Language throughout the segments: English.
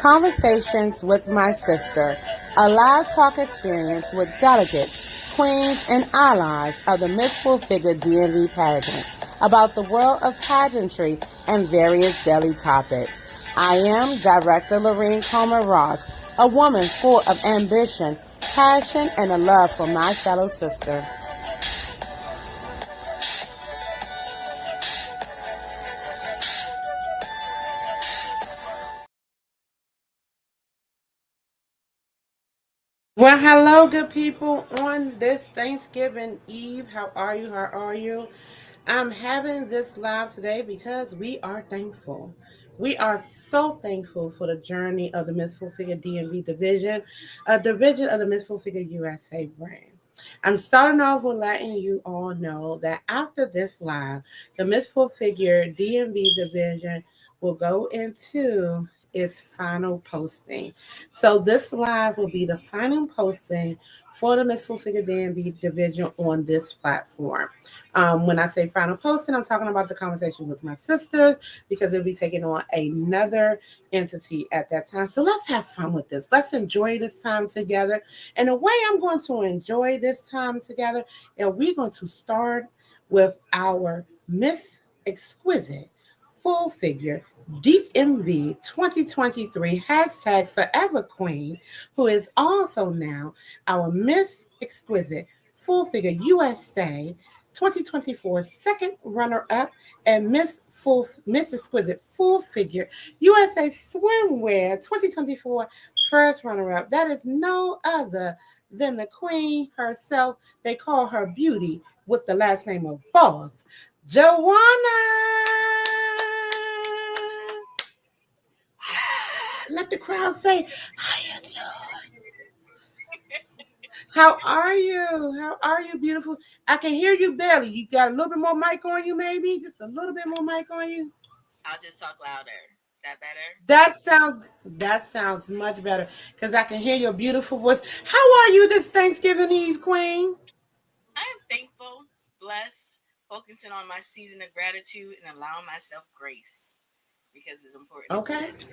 Conversations with My Sister, a live talk experience with delegates, queens, and allies of the Miss Full-Figured DMV pageant about the world of pageantry and various daily topics. I am Director Lorene Coleman-Ross, a woman full of ambition, passion, and a love for my fellow sister. Well, hello, good people, on this Thanksgiving Eve. How are you? How are you? I'm having this live today because we are thankful. We are so thankful for the journey of the Miss Full-Figure DMV division, a division of the Miss Full-Figure USA brand. I'm starting off with letting you all know that after this live, the Miss Full-Figure DMV division will go into its final posting. So this live will be the final posting for the Miss Full-Figure DMV division on this platform. When I say final posting, I'm talking about the conversation with my sisters because it'll be taking on another entity at that time. So let's have fun with this. Let's enjoy this time together. And the way I'm going to enjoy this time together, and we're going to start with our Miss Exquisite Full-Figure Deep MV 2023 hashtag Forever Queen, who is also now our Miss Exquisite Full-Figure USA 2024 second runner-up and Miss Exquisite Full-Figure USA Swimwear 2024 first runner-up. That is no other than the queen herself. They call her Beauty with the last name of Boss, Jawanda. Let the crowd say, how you doing? How are you? How are you, beautiful? I can hear you barely. You got a little bit more mic on you, maybe? Just a little bit more mic on you? I'll just talk louder. Is that better? That sounds much better because I can hear your beautiful voice. How are you this Thanksgiving Eve, Queen? I am thankful, blessed, focusing on my season of gratitude and allowing myself grace because it's important to do Okay. that.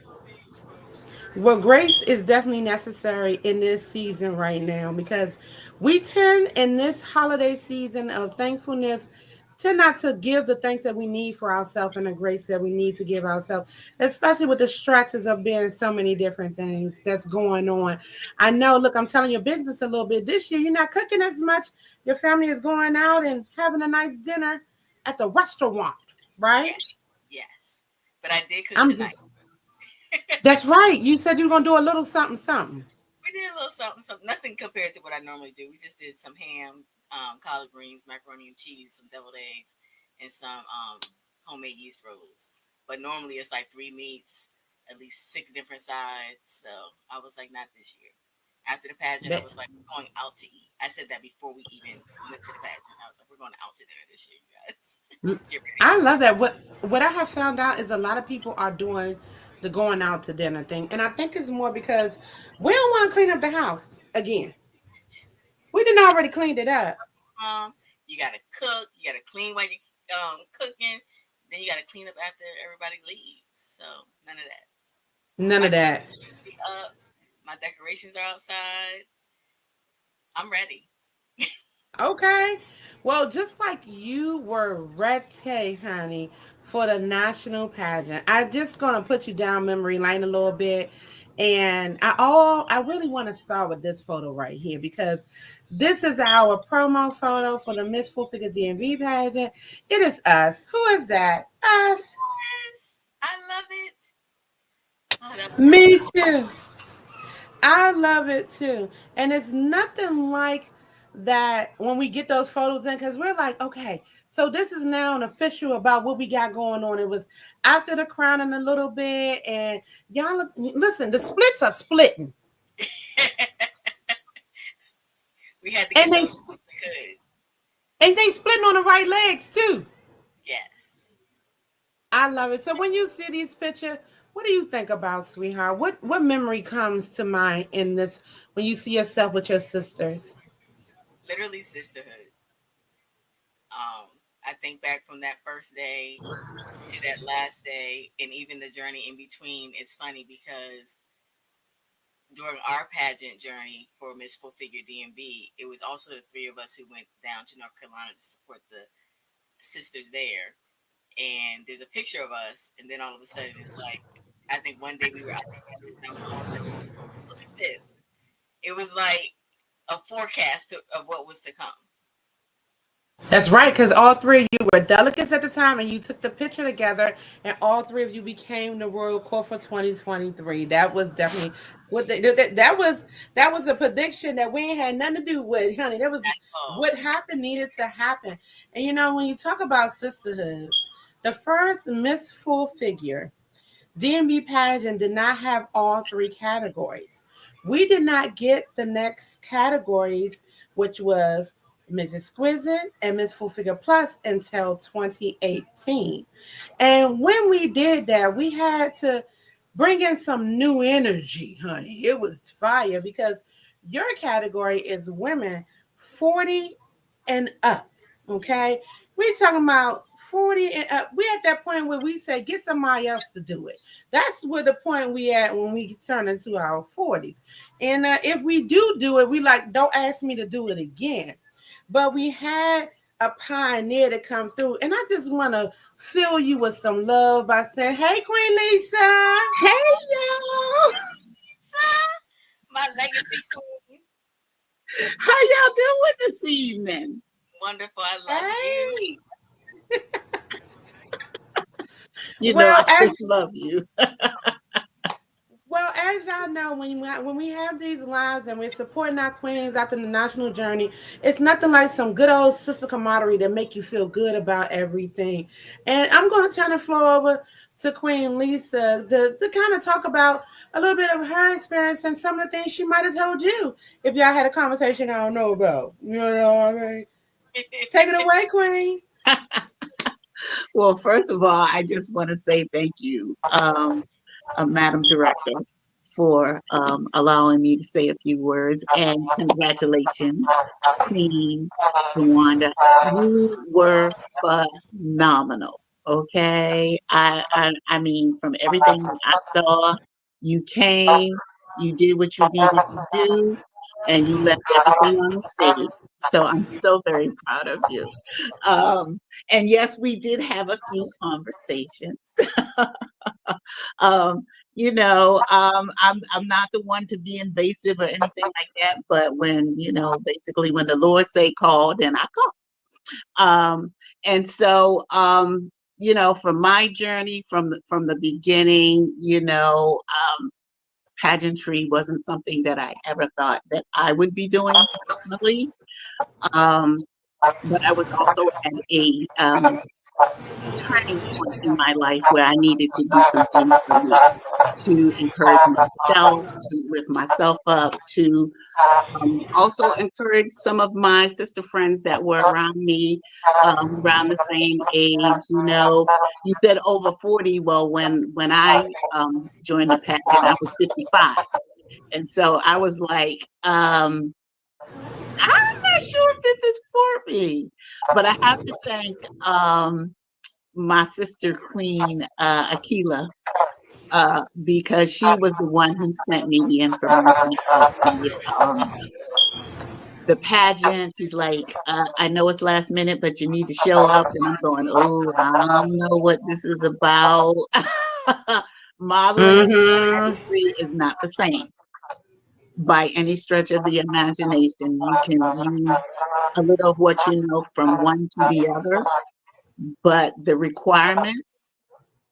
Well, grace is definitely necessary in this season right now because we tend in this holiday season of thankfulness tend not to give the thanks that we need for ourselves and the grace that we need to give ourselves, especially with the stresses of being so many different things that's going on. I know, look, I'm telling your business a little bit this year. You're not cooking as much. Your family is going out and having a nice dinner at the restaurant, right? Yes, yes. But I did cook I'm tonight. just, that's right. You said you were gonna do a little something, something. We did a little something, something. Nothing compared to what I normally do. We just did some ham, collard greens, macaroni and cheese, some deviled eggs, and some homemade yeast rolls. But normally it's like three meats, at least six different sides. So I was like, not this year. After the pageant, I That was like, we're going out to eat. I said that before we even went to the pageant. I was like, we're going out to dinner this year, you guys. Get ready. I love that. What I have found out is a lot of people are doing the going out to dinner thing, and I think it's more because we don't want to clean up the house again. We didn't already cleaned it up. Um, you gotta cook. You gotta clean while you cooking. Then you gotta clean up after everybody leaves. So none of that. None My of that. up. My decorations are outside. I'm ready. Okay. Well, just like you were ready, honey, for the national pageant, I'm just gonna put you down memory lane a little bit. And I really want to start with this photo right here because this is our promo photo for the Miss Full Figure DMV pageant. It is us. Who is that? Us. Yes, I love it. Oh, that was so Me good. too. I love it too. And it's nothing like that when we get those photos in because we're like, okay, so this is now an official about what we got going on. It was after the crowning a little bit, and y'all listen, the splits are splitting. We had to And get they those as we could. and they splitting on the right legs too. Yes. I love it. So when you see these pictures, what do you think about, sweetheart? What memory comes to mind in this when you see yourself with your sisters? Literally sisterhood. I think back from that first day to that last day, and even the journey in between. It's funny because during our pageant journey for Miss Full Figure DMV, it was also the three of us who went down to North Carolina to support the sisters there. And there's a picture of us, and then all of a sudden it's like, I think one day we were out together, and all of a sudden like this. It was like a forecast of what was to come. That's right, because all three of you were delegates at the time, and you took the picture together, and all three of you became the Royal Court for 2023. That was definitely that was a prediction that we ain't had nothing to do with, honey. That was Oh, what happened needed to happen. And when you talk about sisterhood, the first Miss Full Figure DMV pageant did not have all three categories. We did not get the next categories, which was Miss Exquisite and Miss Full Figure Plus, until 2018. And when we did that, we had to bring in some new energy, honey. It was fire because your category is women 40 and up. Okay. We talking about 40 and up. We at that point where we say get somebody else to do it. That's where the point we at when we turn into our 40s. And if we do it, we like, don't ask me to do it again. But we had a pioneer to come through. And I just want to fill you with some love by saying, hey, Queen Lisa. Hey y'all! my legacy queen. How y'all doing this evening? Wonderful. I love you. Hey. You know I Well, as just love you. Well, as y'all know, when we have these lives and we're supporting our queens after the national journey, it's nothing like some good old sister camaraderie that make you feel good about everything. And I'm going to turn the floor over to Queen Lisa to kind of talk about a little bit of her experience and some of the things she might have told you if y'all had a conversation I don't know about. You know what I mean? Take it away, Queen. Well, first of all, I just want to say thank you, Madam Director, for allowing me to say a few words, and congratulations, Queen Jawanda. You were phenomenal. Okay, I mean, from everything I saw, you came, you did what you needed to do, and you left everything on the stage. So I'm so very proud of you. Um, and yes, we did have a few conversations. um, I'm not the one to be invasive or anything like that, but when basically when the Lord say call, then I call. And so from my journey from the beginning, pageantry wasn't something that I ever thought that I would be doing personally. Um, but I was also at a turning point in my life where I needed to do some things for me to encourage myself, to lift myself up, to also encourage some of my sister friends that were around me, around the same age. You said over 40. Well, when I joined the pageant, I was 55. And so I was like, I'm not sure if this is for me. But I have to thank my sister Queen Akila, because she was the one who sent me the information about the pageant. She's like, I know it's last minute, but you need to show up. And I'm going, oh, I don't know what this is about. Modeling and Mm-hmm. pageantry is not the same by any stretch of the imagination. You can use a little of what you know from one to the other, but the requirements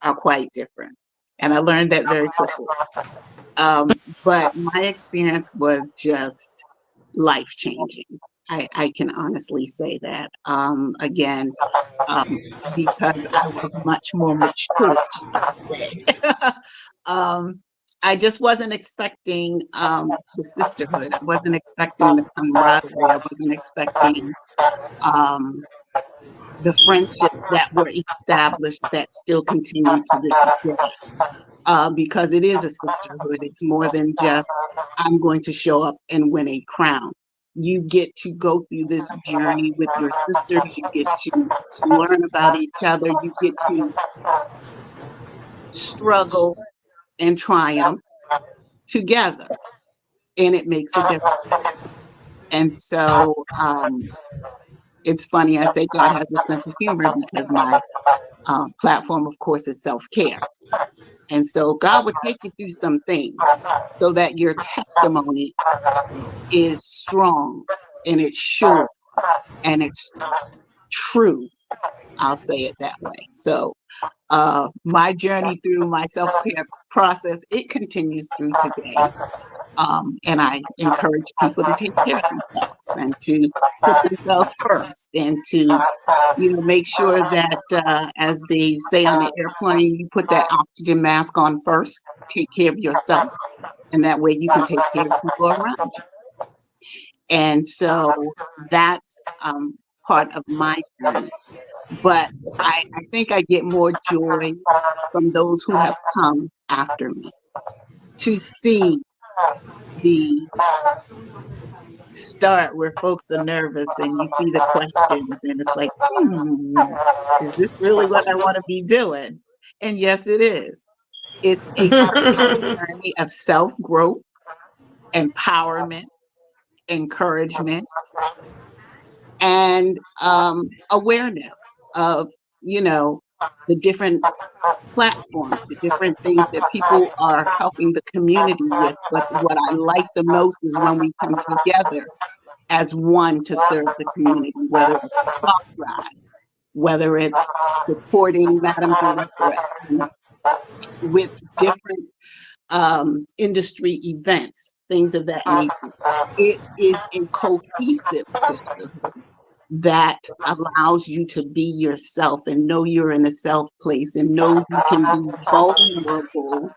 are quite different. And I learned that very quickly. But my experience was just life changing. I can honestly say that. Again, um, because I was much more mature, shall I say. um, I just wasn't expecting the sisterhood. I wasn't expecting the camaraderie. I wasn't expecting um, the friendships that were established that still continue to this day, because it is a sisterhood. It's more than just, I'm going to show up and win a crown. You get to go through this journey with your sisters. You get to learn about each other. You get to struggle and triumph together. and it makes a difference. And so it's funny, I say God has a sense of humor because my platform, of course, is self care. And so God would take you through some things so that your testimony is strong and it's sure and it's true. I'll say it that way. So my journey through my self-care process, it continues through today. And I encourage people to take care of themselves and to put themselves first and to, make sure that, as they say on the airplane, you put that oxygen mask on first, take care of yourself, and that way you can take care of people around you. And so that's part of my journey. But I think I get more joy from those who have come after me to see the start where folks are nervous and you see the questions and it's like, is this really what I want to be doing? And yes, it is. It's a personal journey of self growth, empowerment, encouragement, and awareness of, the different platforms, the different things that people are helping the community with. But what I like the most is when we come together as one to serve the community, whether it's a soft ride, whether it's supporting Madam Director with different industry events, things of that nature. It is a cohesive sisterhood that allows you to be yourself and know you're in a self place and know you can be vulnerable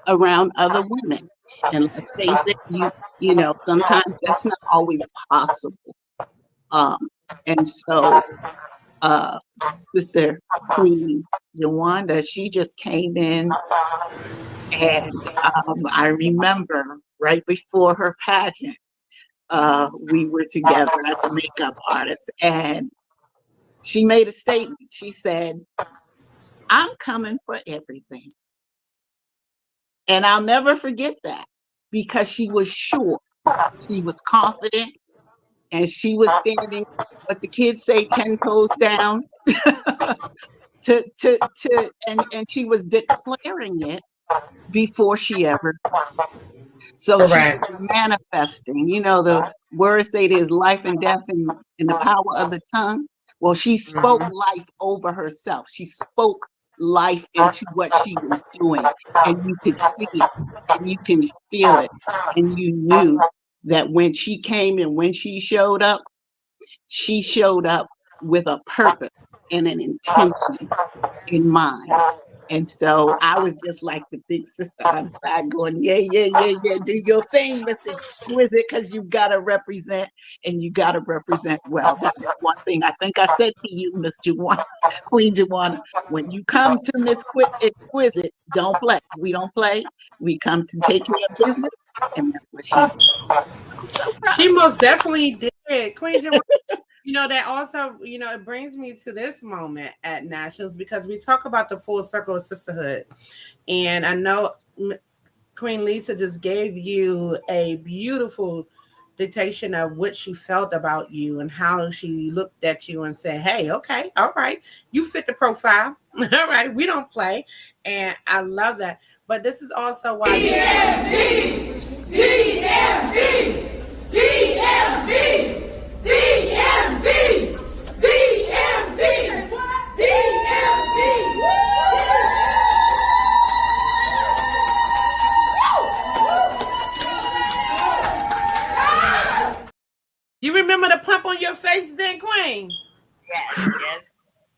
around other women. And let's face it, sometimes that's not always possible. Um, and so, uh, Sister Queen Jawanda, she just came in, and I remember right before her pageant, we were together as a makeup artist, and she made a statement. She said, I'm coming for everything. And I'll never forget that because she was sure, she was confident, and she was standing, what the kids say, 10 toes down, and she was declaring it before she ever. So she Correct. was manifesting. The words say there's life and death in the power of the tongue. Well, she spoke Mhm. life over herself. She spoke life into what she was doing. And you could see it and you can feel it. And you knew that when she came and when she showed up with a purpose and an intention in mind. And so I was just like the big sister on the side going, yeah, yeah, yeah, yeah, do your thing, Miss Exquisite, because you got to represent and you got to represent well. That is one thing I think I said to you, Miss Juwan, Queen Jawanda, when you come to Miss Exquisite, don't play. We don't play. We come to take care of business. And that's what she did. I'm so She proud most definitely did. Queen Jawanda, that also, it brings me to this moment at Nationals because we talk about the full circle of sisterhood. And I know Queen Lisa just gave you a beautiful dictation of what she felt about you and how she looked at you and said, hey, okay, all right, you fit the profile. All right, we don't play. And I love that. But this is also why DMV, DMV, DMV, DMV, DMV, DMV. you remember the pump on your face then, Queen. Yes, yes.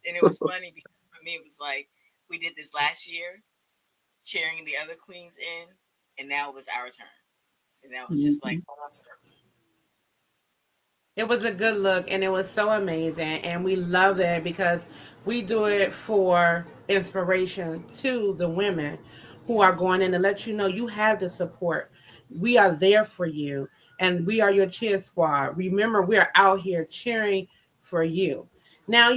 And it was funny because for me, it was like we did this last year, cheering the other queens in, and now it was our turn. And that was just like, Mhm. It was a good look and it was so amazing. And we love it because we do it for inspiration to the women who are going in to let you know you have the support. We are there for you and we are your cheer squad. Remember, we are out here cheering for you. Now,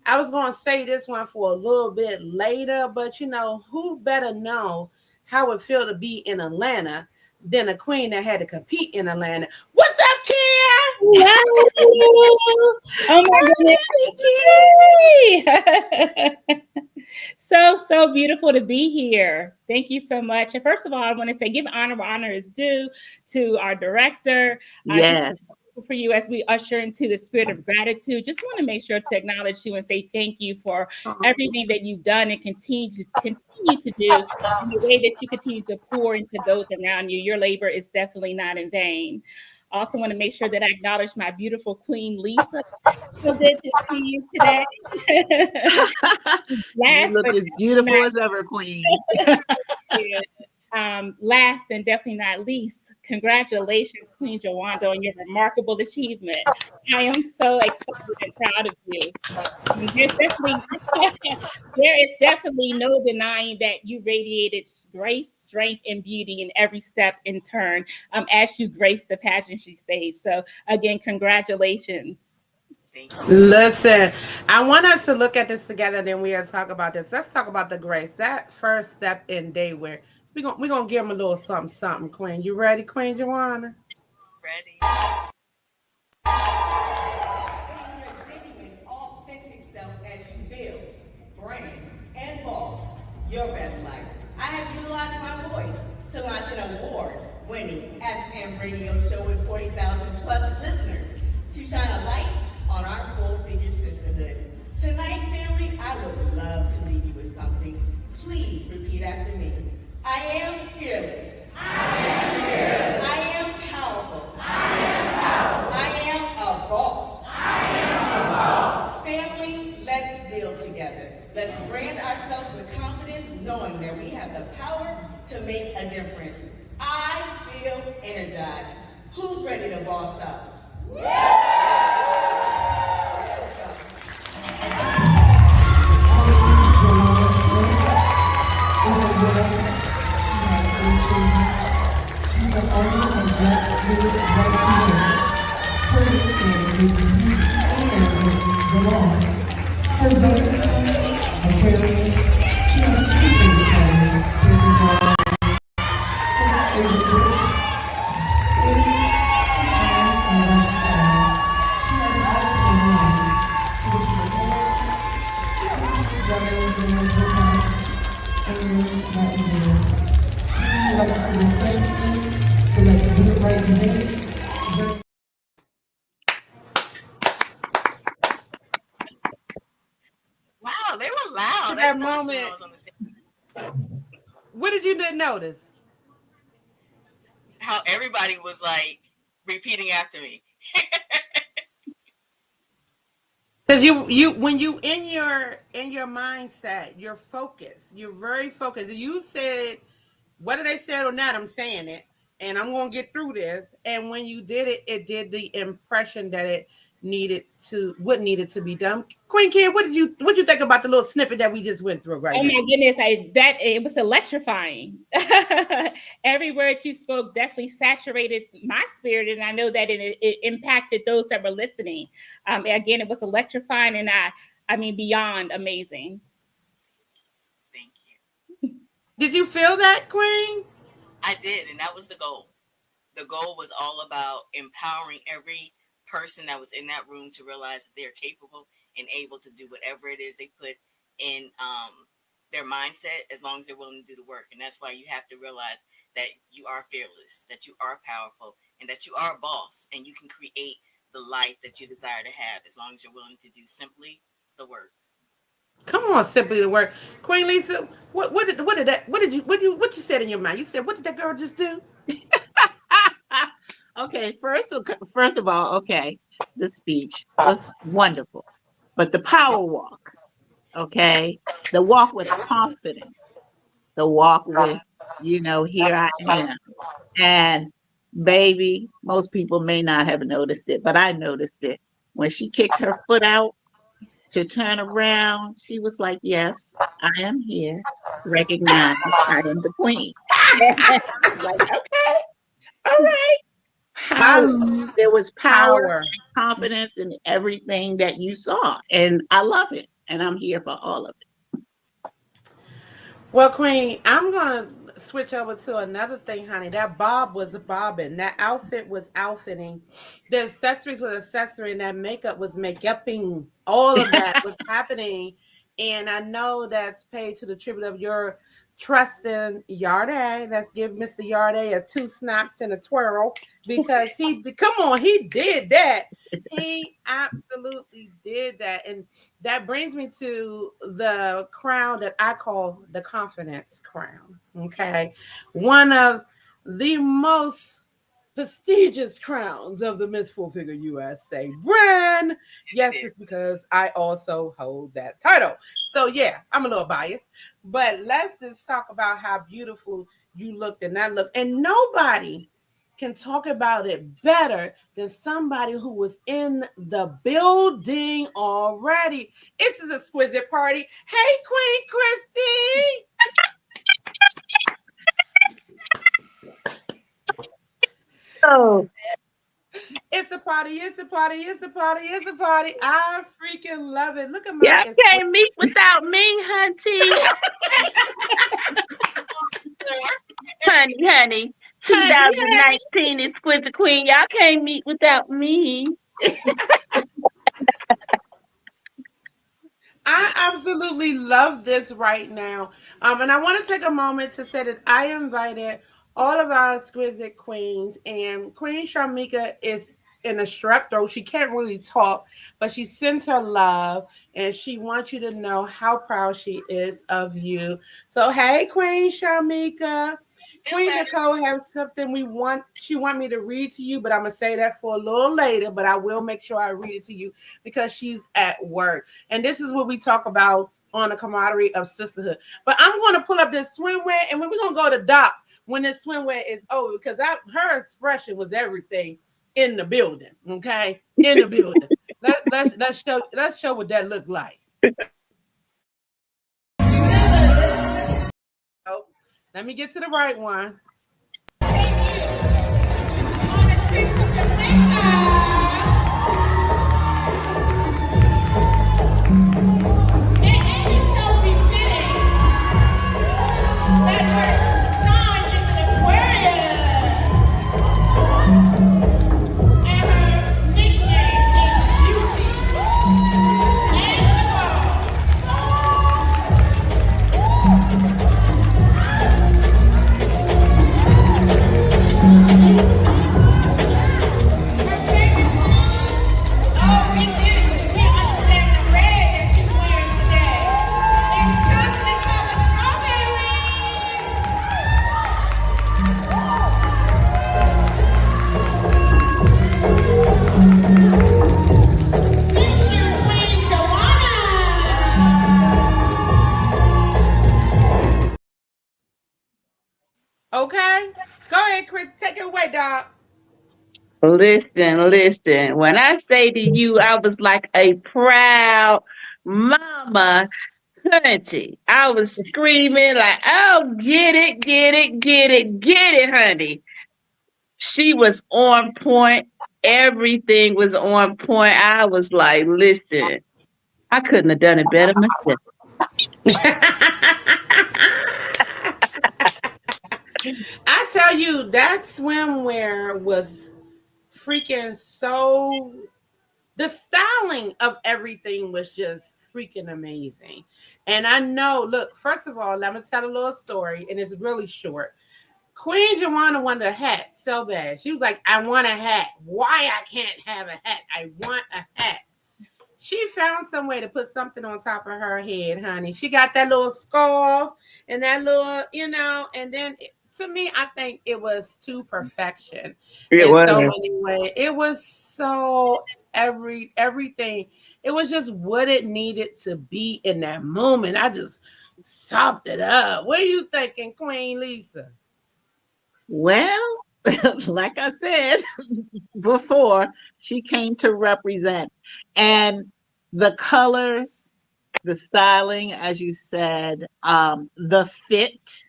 I was going to say this one for a little bit later, but who better know how it feel to be in Atlanta than a queen that had to compete in Atlanta. What's up, Kia? Hello. Oh my goodness. Yay! So beautiful to be here. Thank you so much. And first of all, I want to say give honor where honor is due to our director. Just Yes. for you as we usher into the spirit of gratitude. Just want to make sure to acknowledge you and say thank you for everything that you've done and continue to do in the way that you continue to pour into those around you. Your labor is definitely not in vain. I also want to make sure that I acknowledge my beautiful Queen Lisa. So good to see you today. You Last look but as definitely beautiful not as ever, Queen. Yeah. last and definitely not least, congratulations, Queen Jawanda, on your remarkable achievement. I am so excited and proud of you. There's definitely there is definitely no denying that you radiated grace, strength, and beauty in every step and turn as you graced the pageantry stage. So again, congratulations. Thank you so much. Listen, I want us to look at this together, then we'll talk about this. Let's talk about the grace. That first step in day where we're gonna give them a little something, something, Queen. You ready, Queen Joanna? Ready? Genuine, authentic self as you build, brand, and boss your best life. I have utilized my voice to launch an award-winning FM radio show with 40,000 plus listeners to shine a light on our full-figure sisterhood. Tonight, family, I would love to leave you with something. Please repeat after me. I am fearless. I am powerful. I am a boss. Family, let's build together. Let's brand ourselves with confidence, knowing that we have the power to make a difference. I feel energized. Who's ready to boss up? Wow, they were loud. I That didn't notice when I moment, was on the stage. what did you not notice? How everybody was like repeating after me. Because you when you in your mindset, you're focused. You're very focused. You said whether they said or not, I'm saying it, and I'm gonna get through this. And when you did it, it did the impression that it needed to be done. Queen Kid, what you think about the little snippet that we just went through right Oh now? my goodness, it was electrifying. Every word you spoke definitely saturated my spirit, and I know that it impacted those that were listening. Again, it was electrifying, and I mean beyond amazing. Thank you. Did you feel that, Queen? I did, and that was the goal. The goal was all about empowering every person that was in that room to realize that they're capable and able to do whatever it is they put in their mindset, as long as they're willing to do the work. And that's why you have to realize that you are fearless, that you are powerful, and that you are a boss, and you can create the life that you desire to have as long as you're willing to do simply the work. Come on, simply the word, Queen Lisa. What you said in your mind? You said, what did that girl just do? Okay, first of all, okay, the speech was wonderful, but the power walk, okay, the walk with confidence, the walk with, here I am. And baby, most people may not have noticed it, but I noticed it. When she kicked her foot out to turn around, she was like, yes, I am here. Recognize I am the queen. Like, okay, all right. I Power. There was power power. and confidence in everything that you saw. And I love it. And I'm here for all of it. Well, Queen, I'm gonna switch over to another thing, honey. That bob was bobbing. That outfit was outfitting. The accessories was accessory, and that makeup was makeuping. All of that was happening. And I know that's paid to the tribute of your trust in Yarde. Let's give Mr. Yarde a two snaps and a twirl because come on, he did that. He absolutely did that. And that brings me to the crown that I call the confidence crown. Okay. One of the most prestigious crowns of the Miss Full Figure USA brand. It Yes, is. it's because I also hold that title. So yeah, I'm a little biased, but let's just talk about how beautiful you looked and that look. And nobody can talk about it better than somebody who was in the building already. This is exquisite party. Hey, Queen Christy. Oh, It's a party, it's a party, it's a party, it's a party. I freaking love it. Look at my y'all exquisite. can't meet without me, hunty. Honey. Honey, honey. 2019 is Quincy Queen. Y'all can't meet without me. I absolutely love this right now. And I want to take a moment to say that I invited all of our exquisite queens, and Queen Sharmika is in a strep throat. She can't really talk, but she sends her love, and she wants you to know how proud she is of you. So, hey, Queen Sharmika. Queen Hello. Nicole has something she want me to read to you, but I'm gonna say that for a little later, but I will make sure I read it to you because she's at work. And this is what we talk about on the camaraderie of sisterhood. But I'm going to pull up this swimwear, and when we're going to go to Doc when this swimwear is over, because her expression was everything in the building. Okay, in the building. Let's show what that looked like. Oh, let me get to the right one. Okay, go ahead, Chris. Take it away, Doc. Listen. When I say to you, I was like a proud mama, hunty. I was screaming like, oh, get it, honey. She was on point. Everything was on point. I was like, listen, I couldn't have done it better myself. I tell you, that swimwear was freaking so. The styling of everything was just freaking amazing. And I know, look, first of all, let me tell a little story, and it's really short. Queen Jawanda wanted a hat so bad. She was like, I want a hat. Why I can't have a hat? I want a hat. She found some way to put something on top of her head, honey. She got that little scarf and that little, and then to me, I think it was to perfection It in so was. many ways. It was so everything. It was just what it needed to be in that moment. I just sopped it up. What are you thinking, Queen Lisa? Well, like I said before, she came to represent. And the colors, the styling, as you said, the fit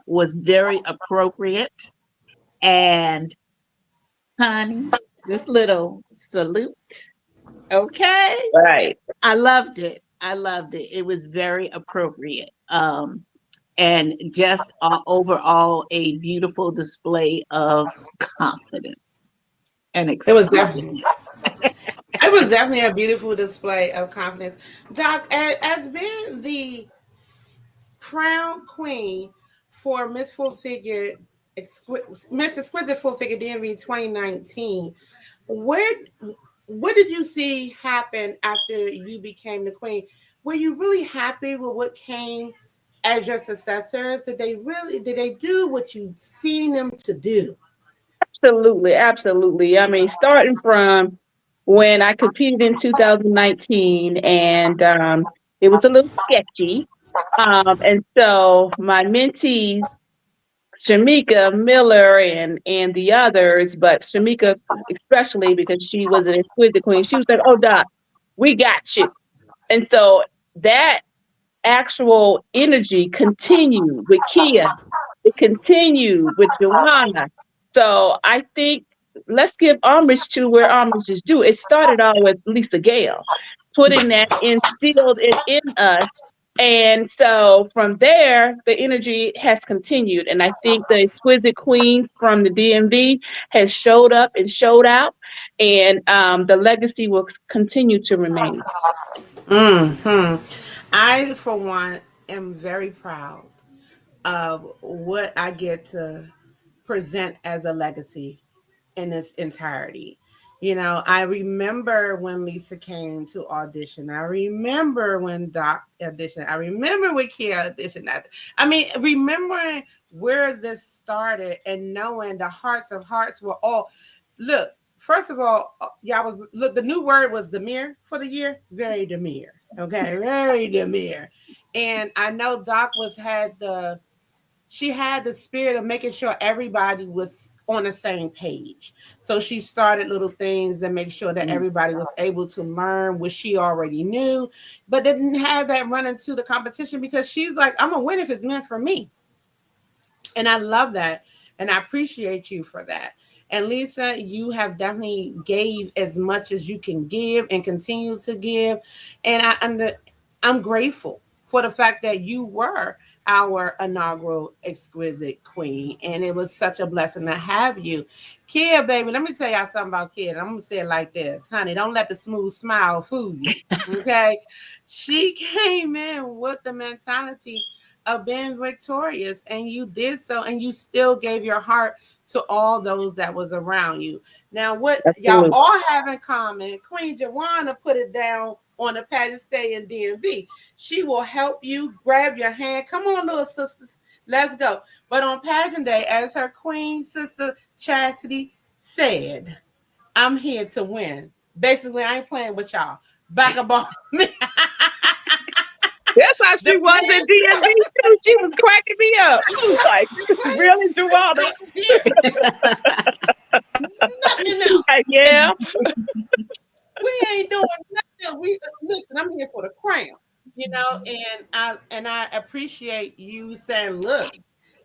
was very appropriate. And honey, this little salute, okay? Right. I loved it. I loved it. It was very appropriate. and just overall a beautiful display of confidence and It was definitely expressiveness. it was definitely a beautiful display of confidence. Doc, as being the crown queen for Miss Exquisite Full Figure DMV 2019, where what did you see happen after you became the queen? Were you really happy with what came as your successors? Did they do what you seen them to do? Absolutely, absolutely. I mean, starting from when I competed in 2019, and it was a little sketchy. And so my mentees, Shamika Miller and the others, but Shamika especially because she was an exquisite queen, she was like, "Oh, Doc, we got you." And so that actual energy continued with Kia. It continued with Joanna. So I think let's give homage to where homage is due. It started out with Lisa Gale, putting that instilled it in us. And so from there, the energy has continued. And I think the exquisite queen from the DMV has showed up and showed out. And the legacy will continue to remain. Hmm. I, for one, am very proud of what I get to present as a legacy in its entirety. You know, I remember when Lisa came to audition. I remember when Doc auditioned. I remember when Kia auditioned. I mean, remembering where this started and knowing the hearts of hearts were all. Look, first of all, y'all was look. The new word was demure for the year. Very demure. Okay, very demure. And I know Doc was had the she had the spirit of making sure everybody was on the same page. So she started little things and make sure that Mm. everybody was able to learn what she already knew, but didn't have that run into the competition because she's like, I'm gonna win if it's meant for me. And I love that. And I appreciate you for that. And Lisa, you have definitely gave as much as you can give and continue to give. And I'm grateful for the fact that you were our inaugural exquisite queen. And it was such a blessing to have you. Kid, baby, let me tell y'all something about Kid. I'm gonna say it like this. Honey, don't let the smooth smile fool you. Okay. She came in with the mentality of being victorious, and you did so, and you still gave your heart to all those that was around you. Now, what y'all Absolutely. all have in common, Queen Jawanda put it down on the pageant stay in DMV. She will help you grab your hand. Come on, little sisters, let's go. But on pageant day, as her queen sister Chastity said, I'm here to win. Basically, I ain't playing with y'all. Back up on me. That's how The she was at DMV too. She was cracking me up. She was like, really, Joanna? I'm here. Nothing else. Like, yeah. We ain't doing nothing. We listen. I'm here for the crown, you know. And I appreciate you saying, look,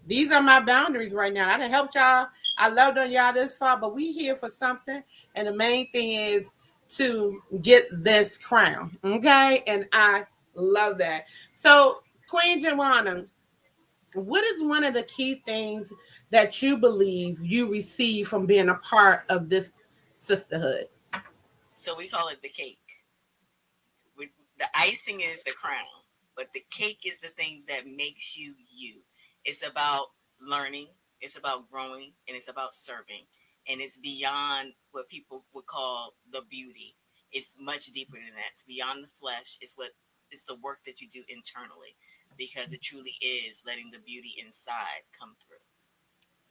these are my boundaries right now. I done helped y'all. I loved on y'all this far, but we here for something. And the main thing is to get this crown, okay? And I love that. So, Queen Joanna, what is one of the key things that you believe you receive from being a part of this sisterhood? So we call it the cake. The icing is the crown, but the cake is the things that makes you you. It's about learning, it's about growing, and it's about serving. And it's beyond what people would call the beauty. It's much deeper than that. It's beyond the flesh. It's the work that you do internally because it truly is letting the beauty inside come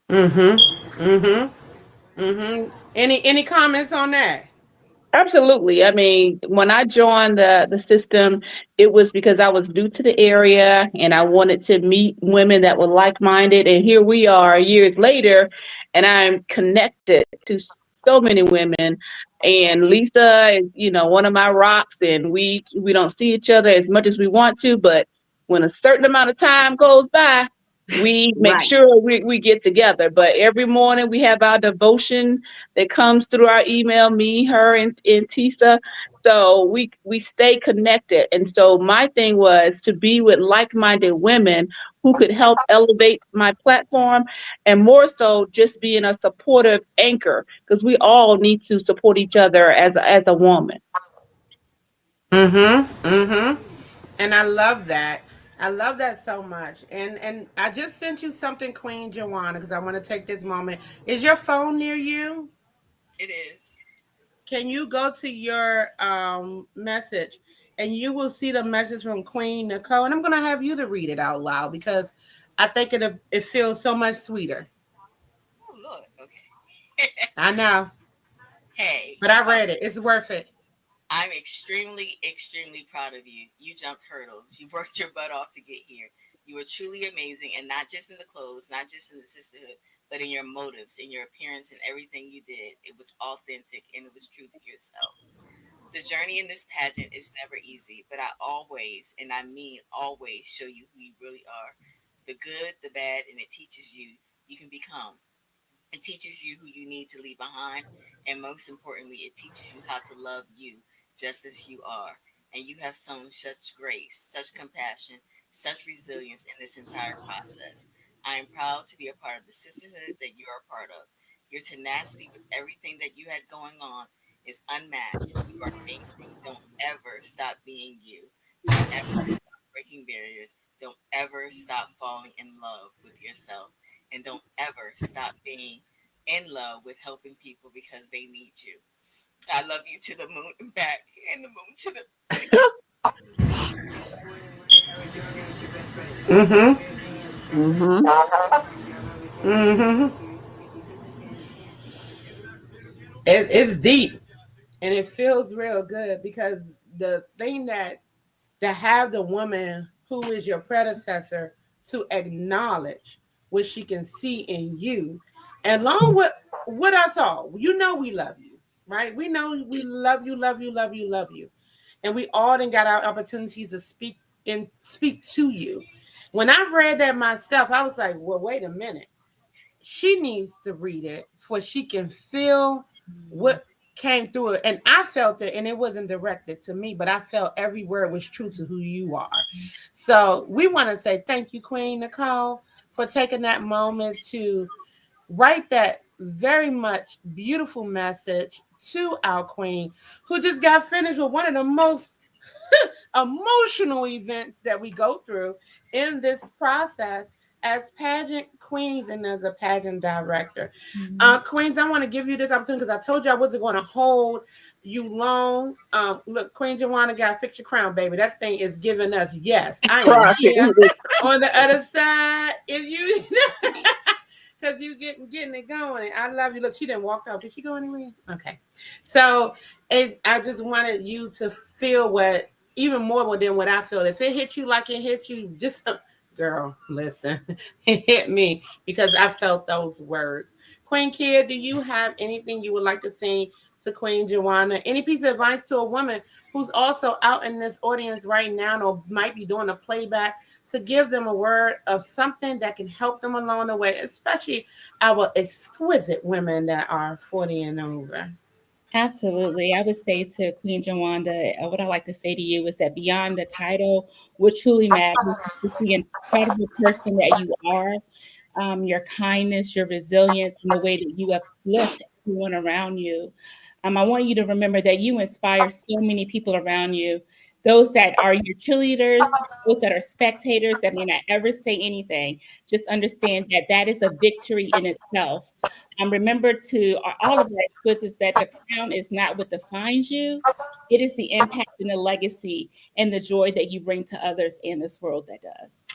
through. Mm-hmm. Mm-hmm. Mm-hmm. Any comments on that? Absolutely. I mean, when I joined the system, it was because I was new to the area and I wanted to meet women that were like minded. And here we are years later, and I'm connected to so many women. And Lisa is, one of my rocks, and we don't see each other as much as we want to, but when a certain amount of time goes by, we make Right. sure we get together. But every morning we have our devotion that comes through our email, me, her, and Tisa. So we stay connected. And so my thing was to be with like-minded women who could help elevate my platform, and more so just being a supportive anchor, because we all need to support each other as a woman. Mm-hmm. Mm-hmm. And I love that. I love that so much. And I just sent you something, Queen Joanna, because I want to take this moment. Is your phone near you? It is. Can you go to your message and you will see the message from Queen Nicole? And I'm gonna have you to read it out loud because I think it feels so much sweeter. Oh Lord. Okay. I know, Hey, but I read it. It's worth it. I'm extremely, extremely proud of you. You jumped hurdles. You worked your butt off to get here. You were truly amazing, and not just in the clothes, not just in the sisterhood, but in your motives, in your appearance, and everything you did. It was authentic and it was true to yourself. The journey in this pageant is never easy, but I always, and I mean always, show you who you really are, the good, the bad, and it teaches you you can become. It teaches you who you need to leave behind, and most importantly, it teaches you how to love you just as you are. And you have shown such grace, such compassion, such resilience in this entire process. I am proud to be a part of the sisterhood that you are a part of. Your tenacity with everything that you had going on is unmatched. You are amazing. Don't ever stop being you. Don't ever stop breaking barriers. Don't ever stop falling in love with yourself, and don't ever stop being in love with helping people because they need you. I love you to the moon and back, and the moon to the and again. Mm-hmm. Mm-hmm. Mm-hmm. It's deep and it feels real good because the thing that to have the woman who is your predecessor to acknowledge what she can see in you, and along with us all, you know we love you, right? We know we love you, love you, love you, love you, and we all done got our opportunities to speak to you. When I read that myself, I was like, well, wait a minute, she needs to read it for she can feel what came through it. And I felt it, and it wasn't directed to me, but I felt every word was true to who you are. So we want to say thank you, Queen Nicole, for taking that moment to write that very much beautiful message to our queen, who just got finished with one of the most emotional events that we go through in this process as pageant queens and as a pageant director. Mhm. Queens, I want to give you this opportunity because I told you I wasn't going to hold you long. Look, Queen Jawanda got fix your crown, baby. That thing is giving us yes. I am Cross here it. on the other side. If you because you getting it going. I love you. Look, she didn't walk out. Did she go anywhere? Okay. So I just wanted you to feel what even more than what I feel. If it hit you like it hit you, just girl, listen, it hit me because I felt those words. Queen Kid, do you have anything you would like to say to Queen Joanna? Any piece of advice to a woman who's also out in this audience right now or might be doing a playback to give them a word of something that can help them along the way, especially our exquisite women that are 40 and over? Absolutely. I would say to Queen Jawanda, what I like to say to you is that beyond the title, what truly matters is the incredible person that you are, your kindness, your resilience, and the way that you uplift everyone around you. I want you to remember that you inspire so many people around you, those that are your cheerleaders, those that are spectators that may not ever say anything. Just understand that that is a victory in itself. Remember to all of our exquisites that the crown is not what defines you. It is the impact and the legacy and the joy that you bring to others in this world that does.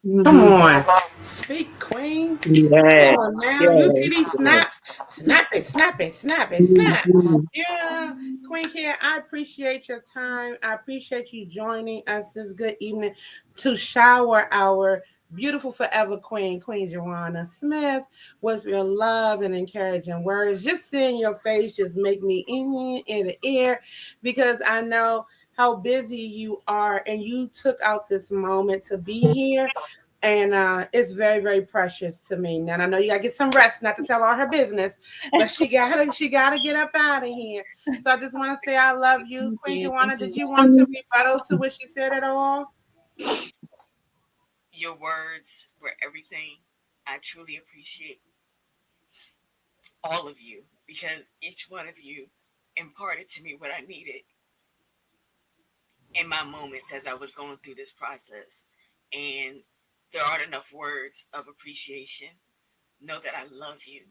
Come Mm-hmm. on. Speak, Queen. Come Yes, on now. You see yes, these yes. snaps? Snap it, snap it, snap it, snap. Mhm. Yeah. Queen Care, I appreciate your time. I appreciate you joining us this good evening to shower our beautiful forever queen, Queen Jawanda Smith, with your love and encouraging words. Just seeing your face just make me in the ear because I know how busy you are and you took out this moment to be here And it's very, very precious to me. Now I know you gotta get some rest, not to tell all her business, but she gotta get up out of here. So I just want to say I love you, Thank Queen you. Thank Jawanda. Did you. you want to rebuttal to what she said at all? Your words were everything. I truly appreciate all of you because each one of you imparted to me what I needed in my moments as I was going through this process. And there aren't enough words of appreciation. Know that I love you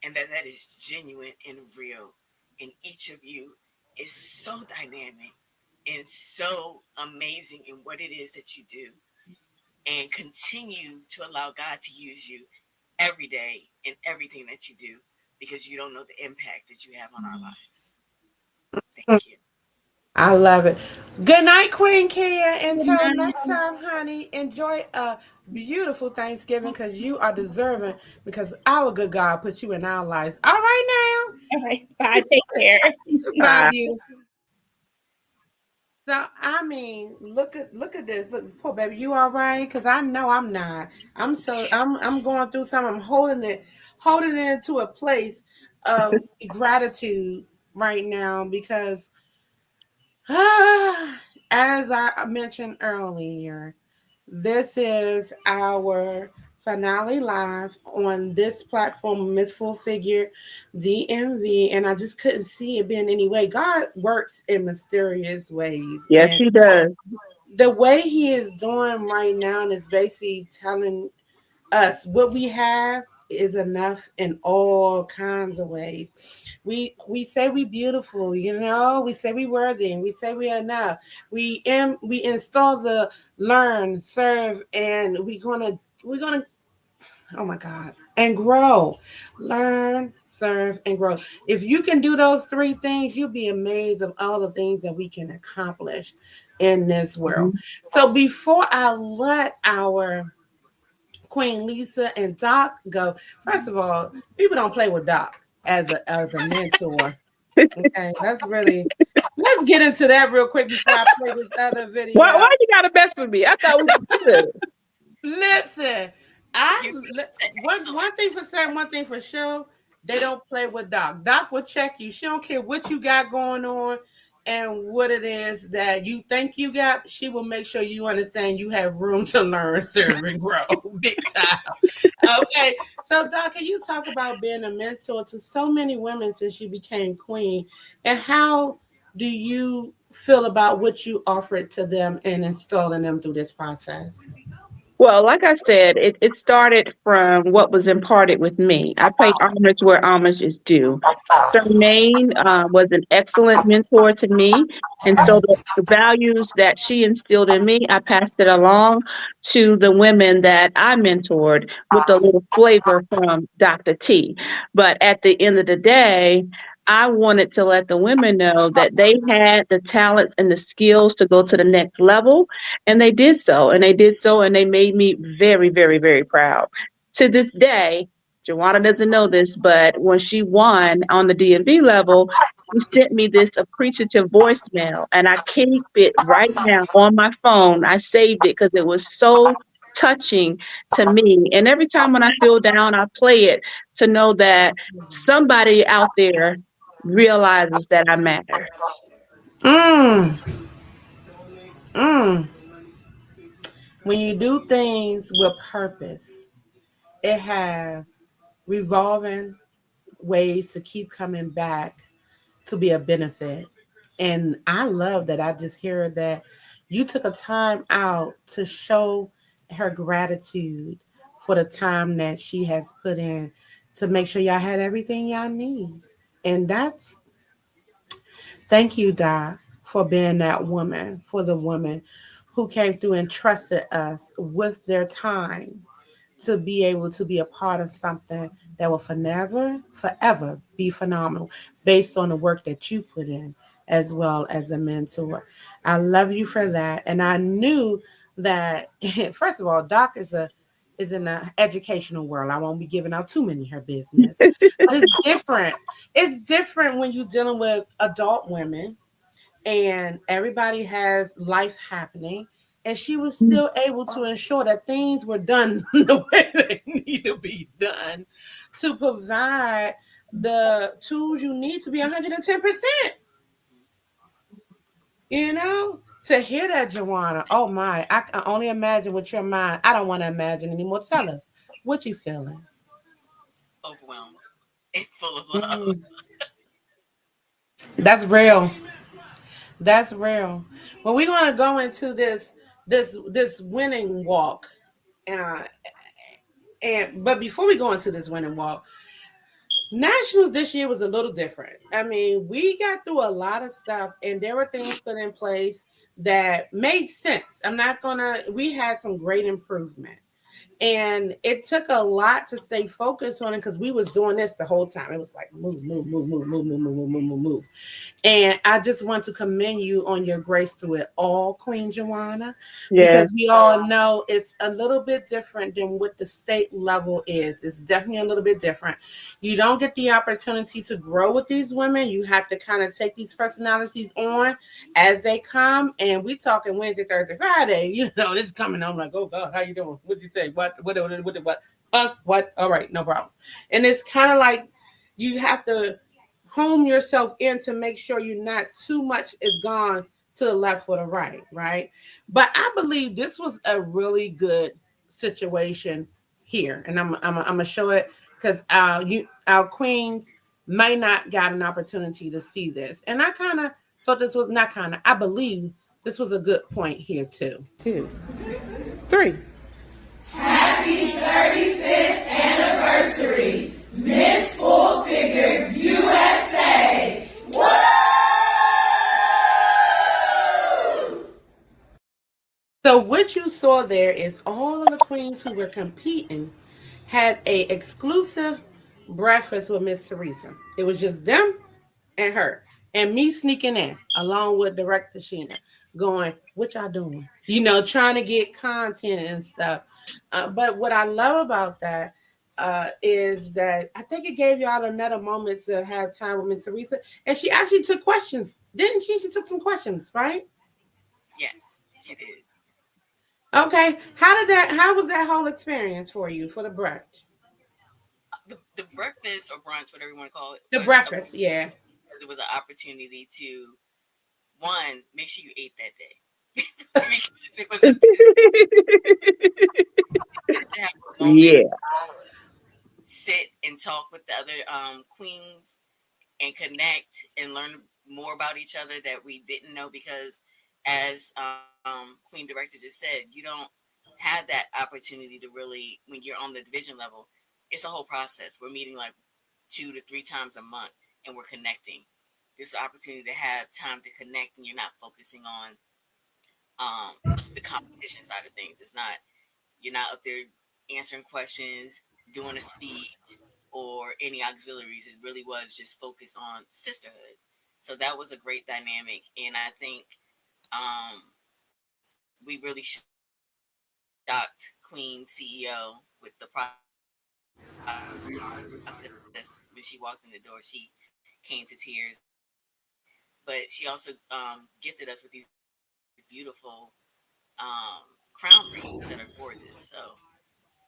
and that that is genuine and real. And each of you is so dynamic and so amazing in what it is that you do. And continue to allow God to use you every day in everything that you do because you don't know the impact that you have on our lives. Thank you. I love it. Good night, Queen Kia. Good Until next night. time, honey, enjoy a beautiful Thanksgiving because you are deserving because our good God put you in our lives. All right All right. Bye. Take care. now. Bye, Bye. beautiful. So I mean, look at this. Look, poor baby, you all right? Cause I know I'm not. I'm going through something. I'm holding it into a place of gratitude right now because as I mentioned earlier, this is our finale live on this platform, Miss Full Figure DMV, and I just couldn't see it being any way. God works in mysterious ways, Yes, and she does. the way He is doing right now is basically telling us what we have is enough in all kinds of ways. We say we beautiful, we say we worthy, and we say we enough. We install the learn, serve, and we're gonna oh my God, and grow. Learn, serve, and grow. If you can do those three things, you'll be amazed of all the things that we can accomplish in this world. Mhm. So before I let our Queen Lisa and Doc go. First of all, people don't play with Doc as a mentor. Okay, let's get into that real quick before I play this other Why video. you gotta mess with me? I thought we were good. Listen, You one excellent. thing for certain, one thing for sure, they don't play with Doc. Doc will check you. She don't care what you got going on and what it is that you think you got. She will make sure you understand you have room to learn, serve, and grow big time. Okay, so Doc, can you talk about being a mentor to so many women since you became queen, and how do you feel about what you offered to them and installing them through this process? Well, like I said, it started from what was imparted with me. I pay homage where homage is due. Charmaine was an excellent mentor to me. And so the values that she instilled in me, I passed it along to the women that I mentored with a little flavor from Dr. T. But at the end of the day, I wanted to let the women know that they had the talents and the skills to go to the next level, and they did so, and they did so, and they made me very, very, very proud. To this day, Joanna doesn't know this, but when she won on the DMV level, she sent me this appreciative voicemail, and I keep it right now on my phone. I saved it because it was so touching to me. And every time when I feel down, I play it to know that somebody out there realizes that I matter. Mm, mm. When you do things with purpose, it have revolving ways to keep coming back to be a benefit. And I love that. I just hear that you took a time out to show her gratitude for the time that she has put in to make sure y'all had everything y'all need. And that's thank you, Doc, for being that woman, for the woman who came through and trusted us with their time to be able to be a part of something that will forever be phenomenal based on the work that you put in as well as a mentor. I love you for that. And I knew that first of all, Doc is in the educational world. I won't be giving out too many her business. But it's different. It's different when you're dealing with adult women and everybody has life happening and she was still able to ensure that things were done the way they need to be done to provide the tools you need to be 110%. You know, to hear that, Joanna, oh my, I can only imagine with your mind. I don't want to imagine anymore. Tell us, what you feeling? Overwhelmed and full of love. Mm, that's real. That's real. Well, we're gonna go into this winning walk, uh, and but before we go into this winning walk, Nationals this year was a little different. I mean, we got through a lot of stuff, and there were things put in place that made sense. I'm not gonna. We had some great improvement, and it took a lot to stay focused on it because we was doing this the whole time. It was like move, move, move, move, move, move, move, move, move, move, move. And I just want to commend you on your grace to it all, Queen Jawanda, Yes. because we all know it's a little bit different than what the state level is. It's definitely a little bit different. You don't get the opportunity to grow with these women. You have to kind of take these personalities on as they come. And we talking Wednesday, Thursday, Friday. You know, this is coming. I'm like, oh God, how you doing? What'd you say? What? What? All right, no problem. And it's kind of like you have to home yourself in to make sure you're not too much is gone to the left or the right, right? But I believe this was a really good situation here, and I'm gonna show it because our queens may not got an opportunity to see this, and I kind of thought this was not kind of. I believe this was a good point here too. Two, three. Happy 35th anniversary, Miss Full-Figured USA. Woo! So what you saw there is all of the queens who were competing had a exclusive breakfast with Miss Teresa. It was just them and her, and me sneaking in along with Director Sheena, going, "What y'all doing?" You know, trying to get content and stuff. But what I love about that is that I think it gave y'all another moment to have time with Miss Teresa, and she actually took questions, didn't she? She took some questions, right? Yes, she did. Okay. How did that? How was that whole experience for you for the brunch? The breakfast or brunch, whatever you want to call it, The was breakfast, yeah. it was an opportunity to one make sure you ate that day because it was a to have a moment Yeah. sit and talk with the other queens and connect and learn more about each other that we didn't know because as Queen Director just said, you don't have that opportunity to really when you're on the division level. It's a whole process. We're meeting like 2 to 3 times a month and we're connecting. There's an opportunity to have time to connect and you're not focusing on the competition side of things. It's not you're not up there answering questions, doing a speech, or any auxiliaries. It really was just focused on sisterhood. So that was a great dynamic, and I think we really shocked Queen CEO with the process when she walked in the door. She came to tears, but she also gifted us with these beautiful crown wreaths that are gorgeous. So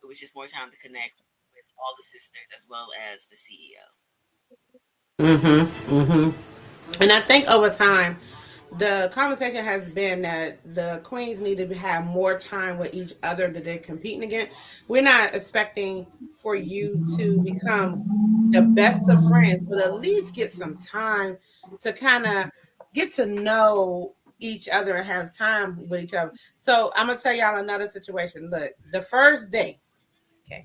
it was just more time to connect with all the sisters as well as the CEO. Mm-hmm. Mm-hmm. And I think over time, the conversation has been that the queens need to have more time with each other that they're competing against. We're not expecting for you to become the best of friends, but at least get some time to kind of get to know each other and have time with each other. So I'm gonna tell y'all another situation. Look, the first day, okay,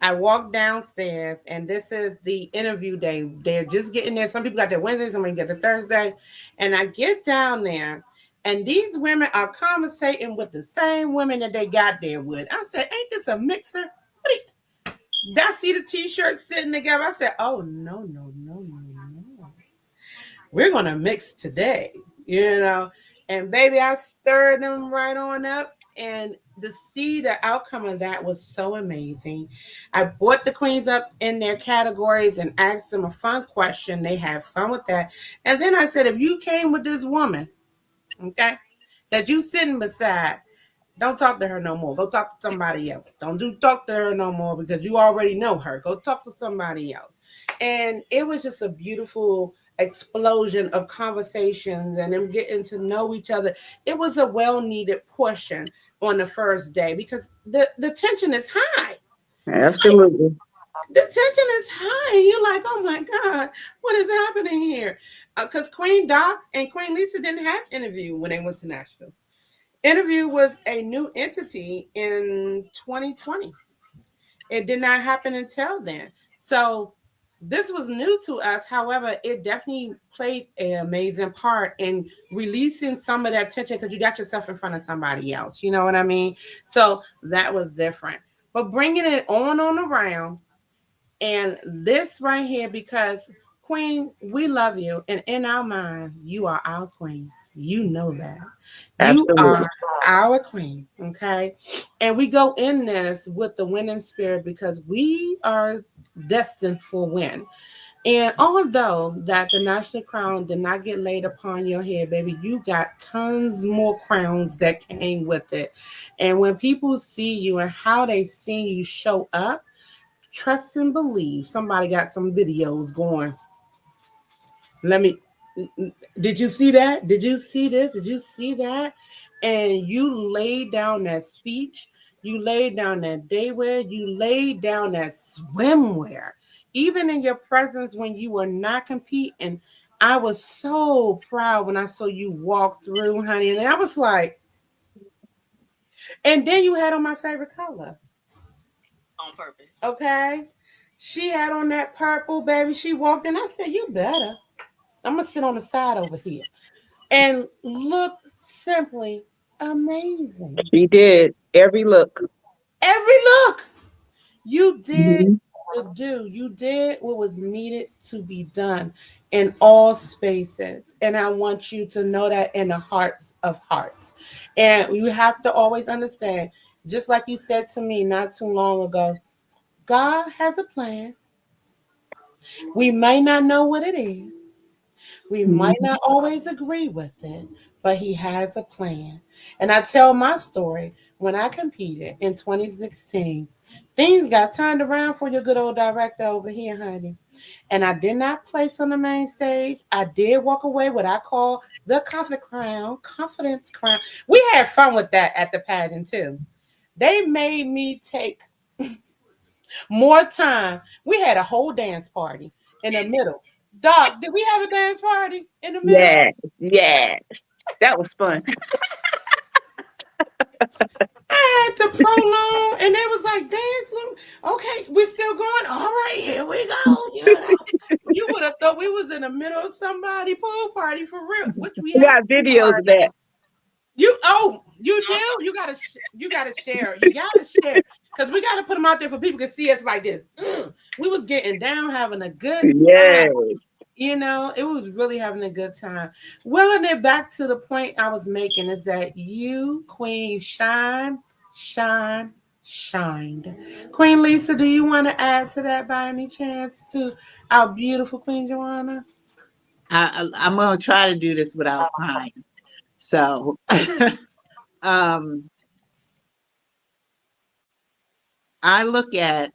I walked downstairs, and this is the interview day. They're just getting there. Some people got their Wednesday, somebody get their Thursday. And I get down there, and these women are conversating with the same women that they got there with. I said, "Ain't this a mixer?" I see the t-shirts sitting together. I said, "Oh no, no, no, no, no. We're gonna mix today," you know. And baby, I stirred them right on up. And to see the outcome of that was so amazing. I brought the queens up in their categories and asked them a fun question. They had fun with that. And then I said, if you came with this woman, okay, that you sitting beside, don't talk to her no more. Go talk to somebody else. Don't do talk to her no more because you already know her. Go talk to somebody else. And it was just a beautiful explosion of conversations and them getting to know each other. It was a well needed portion on the first day because the tension is high. It's like Absolutely. the tension is high. You're like, oh my God, what is happening here? Because Queen Doc and Queen Lisa didn't have interview when they went to nationals. Interview was a new entity in 2020. It did not happen until then. So this was new to us. However, it definitely played an amazing part in releasing some of that tension because you got yourself in front of somebody else. You know what I mean? So that was different. But bringing it on around and this right here, because Queen, we love you. And in our mind, you are our queen. You know that. You are Absolutely. our queen. Okay. And we go in this with the winning spirit because we are destined for win. And although that the national crown did not get laid upon your head, baby, you got tons more crowns that came with it. And when people see you and how they see you show up, trust and believe. Somebody got some videos going. Let me. Did you see that? Did you see this? Did you see that? And you laid down that speech. You laid down that daywear. You laid down that swimwear. Even in your presence when you were not competing, I was so proud when I saw you walk through, honey. And I was like, and then you had on my favorite color. on purpose. Okay. She had on that purple, baby. She walked in. I said, you better. I'm going to sit on the side over here and look simply amazing. She did every look. Every look you did Mhm. to do, you did what was needed to be done in all spaces. And I want you to know that in the hearts of hearts. And you have to always understand, just like you said to me not too long ago, God has a plan. We may not know what it is. We might Mhm. not always agree with it, but he has a plan. And I tell my story when I competed in 2016, things got turned around for your good old director over here, honey. And I did not place on the main stage. I did walk away what I call the confidence crown. We had fun with that at the pageant too. They made me take more time. We had a whole dance party in the middle. Doc, did we have a dance party in the middle? Yes, yes. That was fun. I had to prolong, and they was like, dance, okay, we're still going. All right, here we go. You would have thought we was in the middle of somebody pool party for real, which we We had got a pool videos of party. that. You do? Also, You gotta share. You gotta share because we gotta put them out there for people to see us like this. We was getting down, having a good time. Yes. It was really having a good time. Willing it back to the point I was making is that you, Queen, shine, shined. Queen Lisa, do you want to add to that by any chance to our beautiful Queen Joanna? I'm going to try to do this without crying. So, um, I look at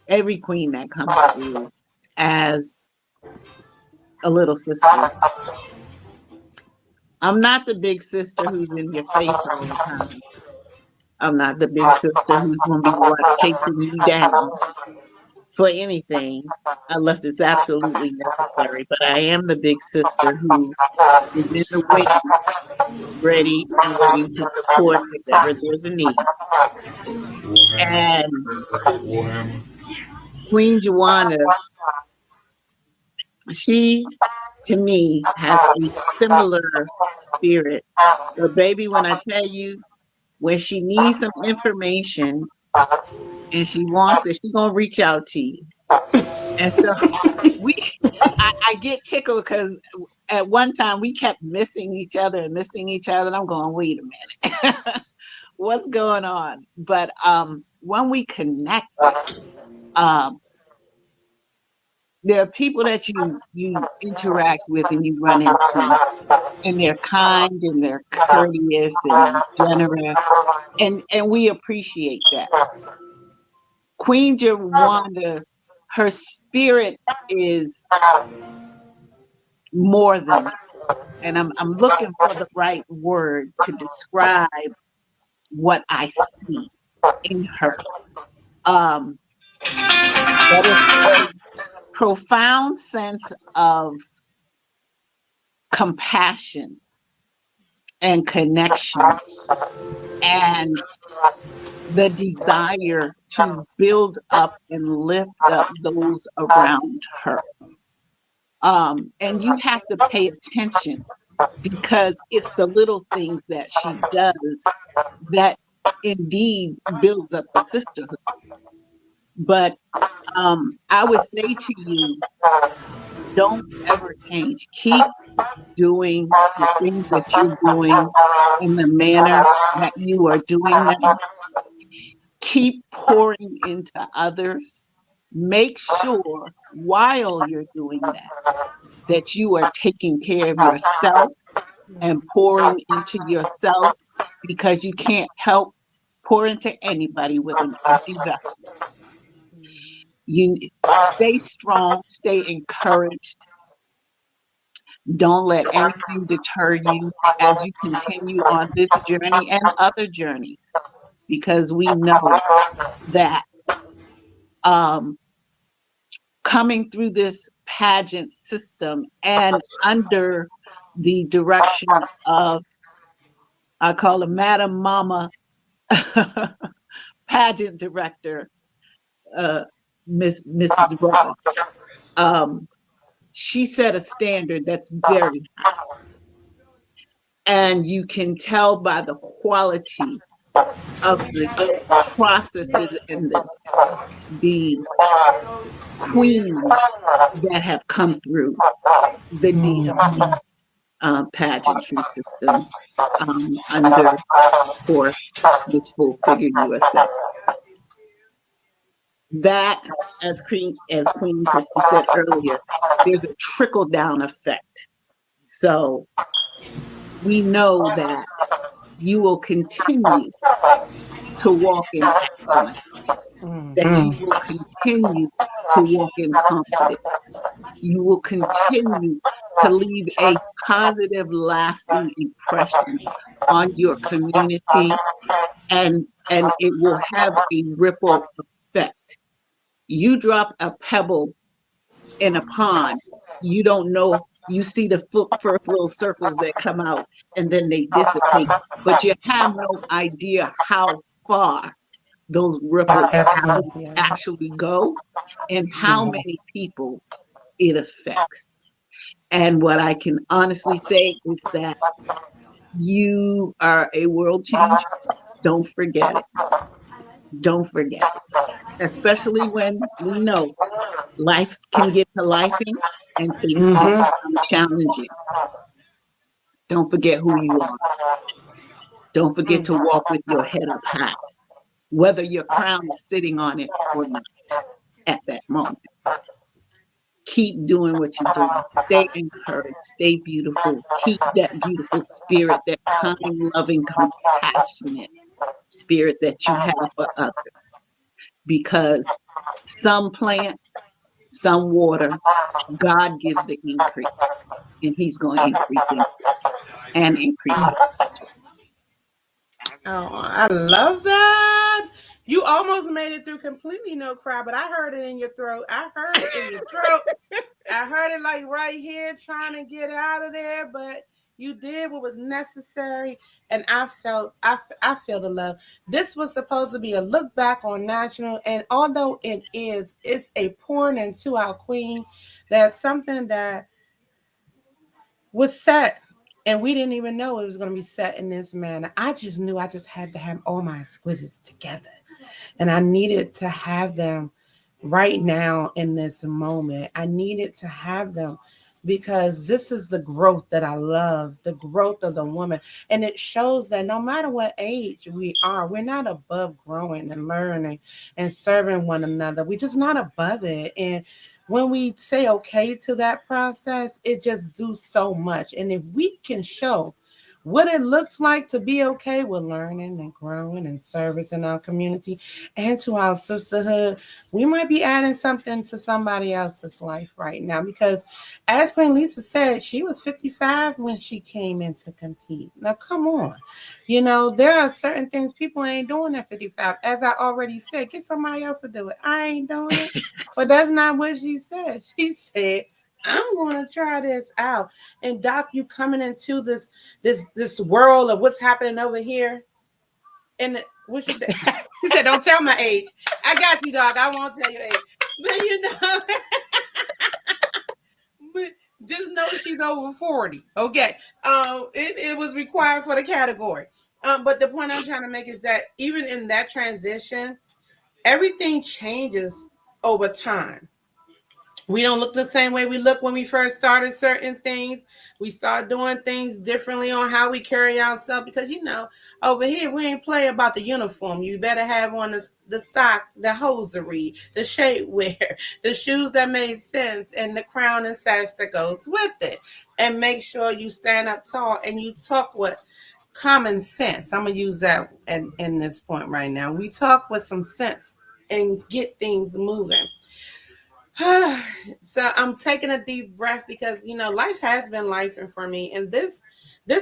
every queen that comes through as a little sister. I'm not the big sister who's in your face all the time. I'm not the big sister who's going to be what chasing you down for anything unless it's absolutely necessary. But I am the big sister who is in the wings, ready and waiting to support if ever there's a need. Warhammer. And Warhammer. Queen Jawanda, she to me has a similar spirit. But baby, when I tell you, when she needs some information and she wants it, she's gonna reach out to you. And so we I get tickled because at one time we kept missing each other and missing each other. And I'm going, wait a minute. What's going on? But when we connected, um, There are people that you interact with and you run into, and they're kind and they're courteous and generous, and we appreciate that. Queen Jawanda, her spirit is more than that. And I'm looking for the right word to describe what I see in her. Um, but it's a profound sense of compassion and connection and the desire to build up and lift up those around her. And you have to pay attention because it's the little things that she does that indeed builds up a sisterhood. But I would say to you, don't ever change. Keep doing the things that you're doing in the manner that you are doing them. Keep pouring into others. Make sure while you're doing that, that you are taking care of yourself and pouring into yourself because you can't help pour into anybody with an empty vessel. You stay strong, stay encouraged. Don't let anything deter you as you continue on this journey and other journeys, because we know that um, coming through this pageant system and under the direction of, I call her Madam Mama pageant director, Mrs. Ross. Um, she set a standard that's very high, and you can tell by the quality of the processes and the queens that have come through the DMV pageantry system under, of course, this Full Figure USA. That, as Queen Christy said earlier, there's a trickle down effect. So we know that you will continue to walk in excellence, that you will continue to walk in confidence. You will continue to leave a positive, lasting impression on your community, and it will have a ripple effect. You drop a pebble in a pond, you don't know. You see the first little circles that come out and then they dissipate, but you have no idea how far those ripples actually go and how many people it affects. And what I can honestly say is that you are a world changer. Don't forget it. Don't forget it. Especially when we know life can get to lifing and things can become challenging. Don't forget who you are. Don't forget to walk with your head up high, whether your crown is sitting on it or not at that moment. Keep doing what you're doing. Stay encouraged. Stay beautiful. Keep that beautiful spirit, that kind, loving, compassionate spirit that you have for others. Because some plant, some water, God gives the increase, and He's going to increase it and increase it. I Oh, receive. I love that. You almost made it through completely no cry, but I heard it in your throat. I heard it in your throat. I heard it like right here trying to get out of there, but you did what was necessary, and I feel the love. This was supposed to be a look back on national, and although it is, it's a pouring into our queen. That's something that was set, and we didn't even know it was going to be set in this manner. I just knew I just had to have all my exquisites together, and I needed to have them right now in this moment. I needed to have them because this is the growth that I love, the growth of the woman. And it shows that no matter what age we are, we're not above growing and learning and serving one another. We're just not above it. And when we say okay to that process, it just do so much. And if we can show what it looks like to be okay with learning and growing and service in our community and to our sisterhood, we might be adding something to somebody else's life right now. Because as Queen Lisa said, she was 55 when she came in to compete. Now, come on. You know, there are certain things people ain't doing at 55. As I already said, get somebody else to do it. I ain't doing it. But that's not what she said. She said, I'm going to try this out. And Doc, you coming into this world of what's happening over here. And what she said, she said, don't tell my age. I got you, Doc. I won't tell your age. But you know, but just know she's over 40. Okay. It was required for the category. But the point I'm trying to make is that even in that transition, everything changes over time. We don't look the same way we look when we first started certain things. We start doing things differently on how we carry ourselves because you know over here we ain't play about the uniform. You better have on the stock, the hosiery, the shapewear, the shoes that made sense, and the crown and sash that goes with it. And make sure you stand up tall and you talk with common sense. I'm gonna use that in this point right now. We talk with some sense and get things moving. So I'm taking a deep breath because you know life has been life for me, and this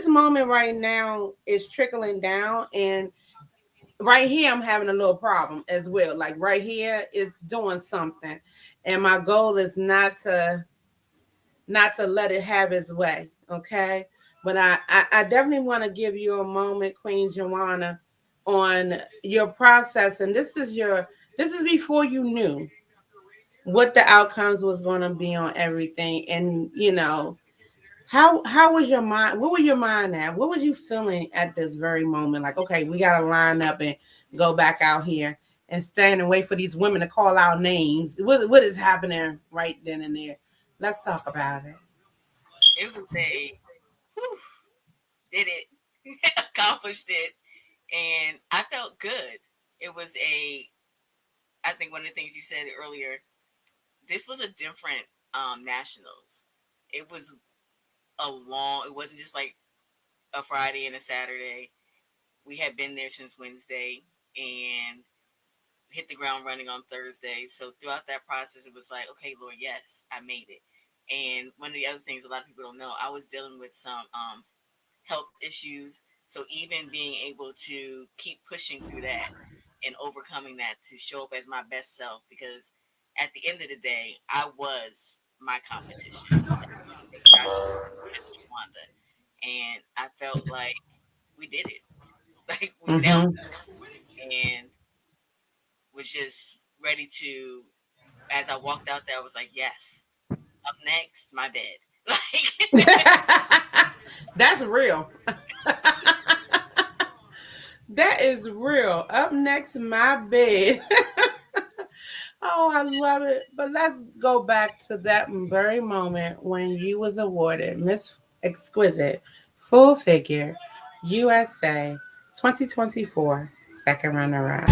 moment right now is trickling down, and right here I'm having a little problem as well. Like right here is doing something, and my goal is not to let it have its way. Okay, but I definitely want to give you a moment, Queen Jawanda, on your process, and this is before you knew what the outcomes was going to be on everything, and you know how was your mind, what were your mind at, what were you feeling at this very moment, like okay we got to line up and go back out here and stand and wait for these women to call out names, what is happening right then and there. Let's talk about it. It was a whew, did it, accomplished it, and I felt good. It was a, I think one of the things you said earlier, this was a different nationals. It was a long. It wasn't just like a Friday and a Saturday. We had been there since Wednesday and hit the ground running on Thursday. So throughout that process, it was like, okay, Lord, yes, I made it. And one of the other things a lot of people don't know, I was dealing with some health issues. So even being able to keep pushing through that and overcoming that to show up as my best self, because at the end of the day, I was my competition. So that's Wanda, and I felt like we did it. Like we nailed Mm-hmm. it, and was just ready to. As I walked out there, I was like, "Yes, up next, my bed." Like, That's real. That is real. Up next my bed. Oh, I love it. But let's go back to that very moment when you was awarded Miss Exquisite Full Figure USA 2024 second runner up.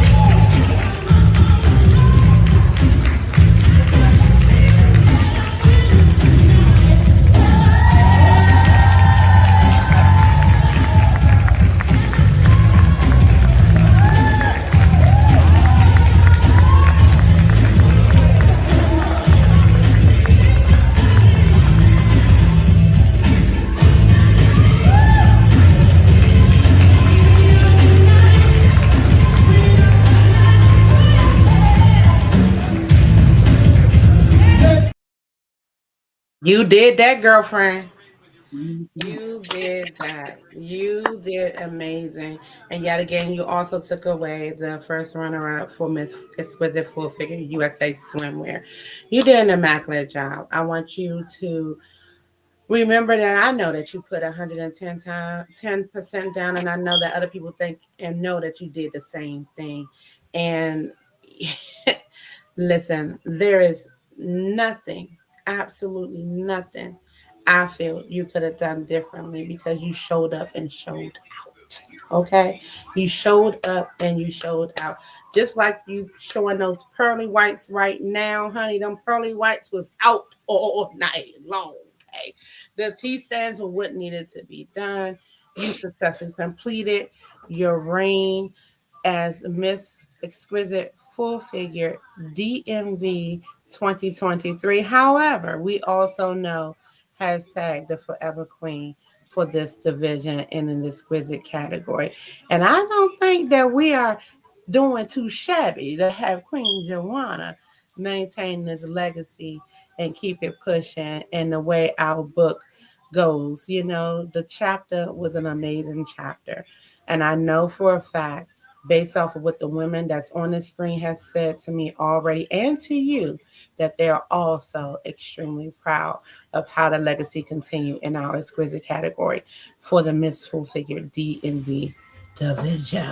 You did that, girlfriend. Mhm. You did that. You did amazing. And yet again, you also took away the first runner up for Miss Exquisite Full Figure USA Swimwear. You did an immaculate job. I want you to remember that I know that you put 110 time, 10% down, and I know that other people think and know that you did the same thing. And listen, there is nothing, absolutely nothing I feel you could have done differently because you showed up and showed out. Okay? You showed up and you showed out. Just like you showing those pearly whites right now, honey. Them pearly whites was out all night long. Okay. The T stands were what needed to be done. You successfully completed your reign as Miss Exquisite Full Figure DMV 2023. However, we also know hashtag the Forever Queen for this division in an exquisite category. And I don't think that we are doing too shabby to have Queen Jawanda maintain this legacy and keep it pushing in the way our book goes. You know, the chapter was an amazing chapter. And I know for a fact, based off of what the women that's on the screen has said to me already and to you, that they are also extremely proud of how the legacy continue in our exquisite category for the Miss Full Figure DMV division.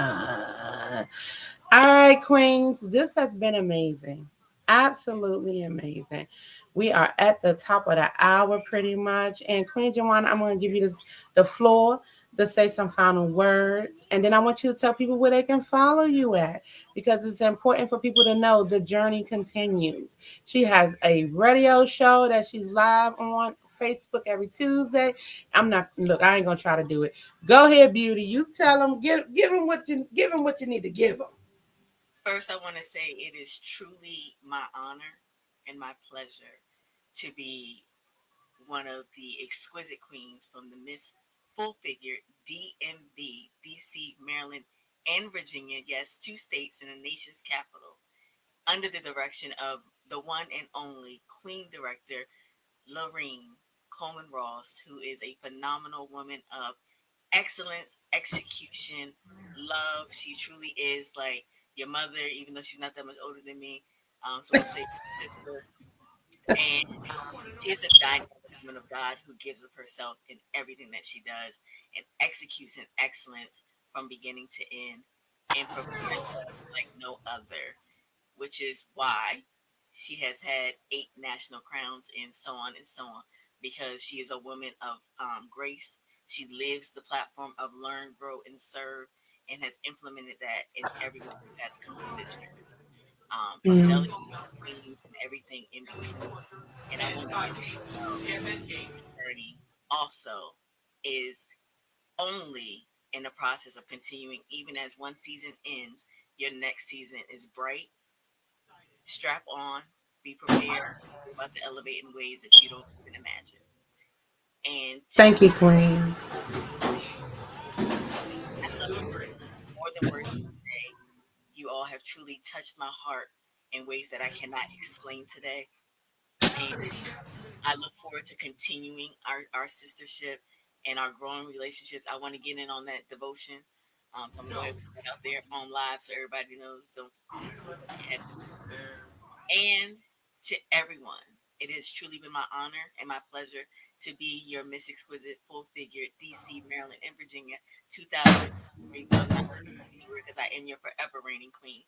All right, Queens, this has been amazing. Absolutely amazing. We are at the top of the hour pretty much. And Queen Joanna, I'm going to give you the floor to say some final words. And then I want you to tell people where they can follow you at because it's important for people to know the journey continues. She has a radio show that she's live on Facebook every Tuesday. I'm not look. I ain't gonna try to do it. Go ahead, Beauty. You tell them. Give them what you need to give them. First, I want to say it is truly my honor and my pleasure to be one of the exquisite queens from the Miss Full Figure DMV, DC, Maryland, and Virginia. Yes, two states in the nation's capital, under the direction of the one and only Queen Director Lorene Coleman-Ross, who is a phenomenal woman of excellence, execution, love. She truly is like your mother, even though she's not that much older than me. So we'll say sister. And she is a dynamic woman of God who gives of herself in everything that she does and executes in excellence from beginning to end and prepares us like no other, which is why she has had 8 national crowns and so on and so on, because she is a woman of grace. She lives the platform of learn, grow, and serve, and has implemented that in everyone who has come through this journey, from Mm. delegates, queens, and everything in between. And I want you to know this journey also is only in the process of continuing, even as one season ends, your next season is bright. Strap on, be prepared. You're about to elevate in ways that you don't even imagine. And to Thank you, Queen. I love you more than words can say. You all have truly touched my heart in ways that I cannot explain today. And I look forward to continuing our sistership and our growing relationships. I want to get in on that devotion. So I'm gonna go ahead and put that out there on live so everybody knows. Don't forget. And to everyone, it has truly been my honor and my pleasure to be your Miss Exquisite Full Figure DC, Maryland, and Virginia 2023. Well, not anywhere because I am your forever reigning queen.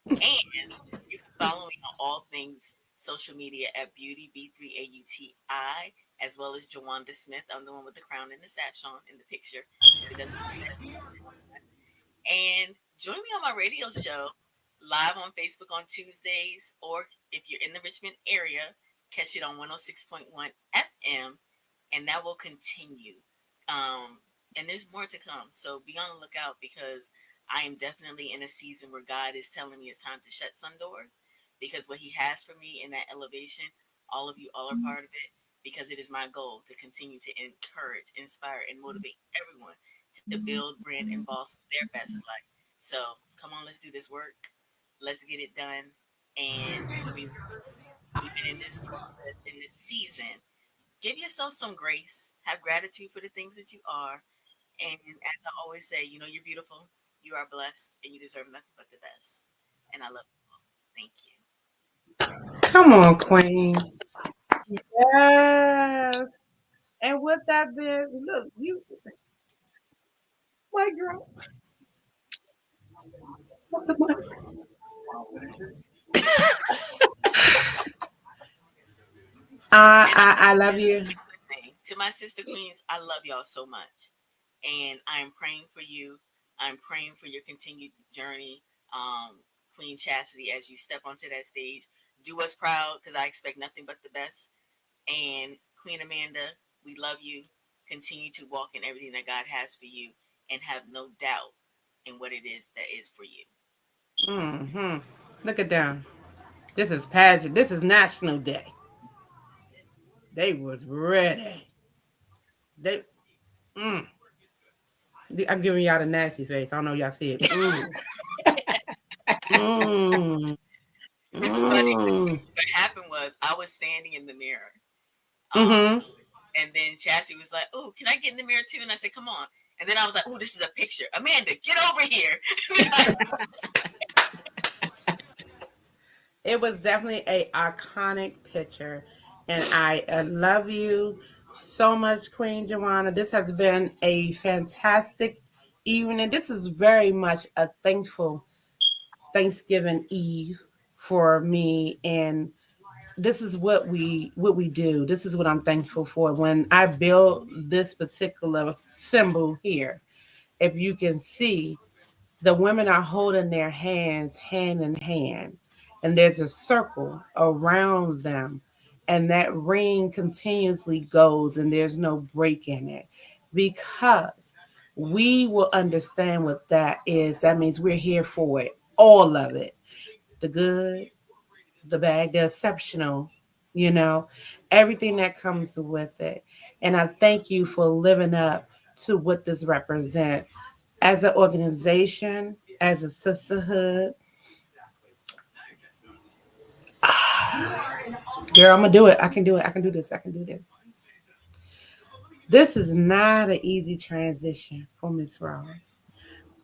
And you can follow me on all things social media at Beauty B3AUTI, as well as Jawanda Smith. I'm the one with the crown and the sash on in the picture. It doesn't say that. And join me on my radio show live on Facebook on Tuesdays, or if you're in the Richmond area, catch it on 106.1 FM, and that will continue. And there's more to come. So be on the lookout because I am definitely in a season where God is telling me it's time to shut some doors because what He has for me in that elevation, all of you all are part of it because it is my goal to continue to encourage, inspire, and motivate everyone to build, brand, and boss their best life. So come on, let's do this work. Let's get it done. And even in this process, in this season, give yourself some grace. Have gratitude for the things that you are. And as I always say, you know, you're beautiful, you are blessed, and you deserve nothing but the best. And I love you all. Thank you. Come on, Queen. Yes. And with that being, look, you, my girl. And I love you. to my sister queens, I love y'all so much. And I am praying for you. I'm praying for your continued journey. Queen Chastity, as you step onto that stage, do us proud because I expect nothing but the best. And Queen Amanda, we love you. Continue to walk in everything that God has for you and have no doubt in what it is that is for you. Mm-hmm. Look at them. This is pageant. This is National Day. They was ready. They. Mm. I'm giving y'all the nasty face. I don't know if y'all see it. Mm. Mm. It's funny Mm. because what happened was I was standing in the mirror. Um, Mm-hmm. and then Chassie was like, "Oh, can I get in the mirror too?" And I said, "Come on." And then I was like, "Oh, this is a picture. Amanda, get over here." It was definitely a iconic picture, and I love you so much, Queen Jawanda. This has been a fantastic evening. This is very much a thankful Thanksgiving Eve for me, and this is what we do. This is what I'm thankful for. When I build this particular symbol here, if you can see, the women are holding their hands hand in hand, and there's a circle around them, and that ring continuously goes, and there's no break in it because we will understand what that is. That means we're here for it, all of it, the good, the bad, the exceptional, you know, everything that comes with it. And I thank you for living up to what this represents as an organization, as a sisterhood. Girl, I'm gonna do it. I can do it. I can do this. I can do this. This is not an easy transition for Miss Ross.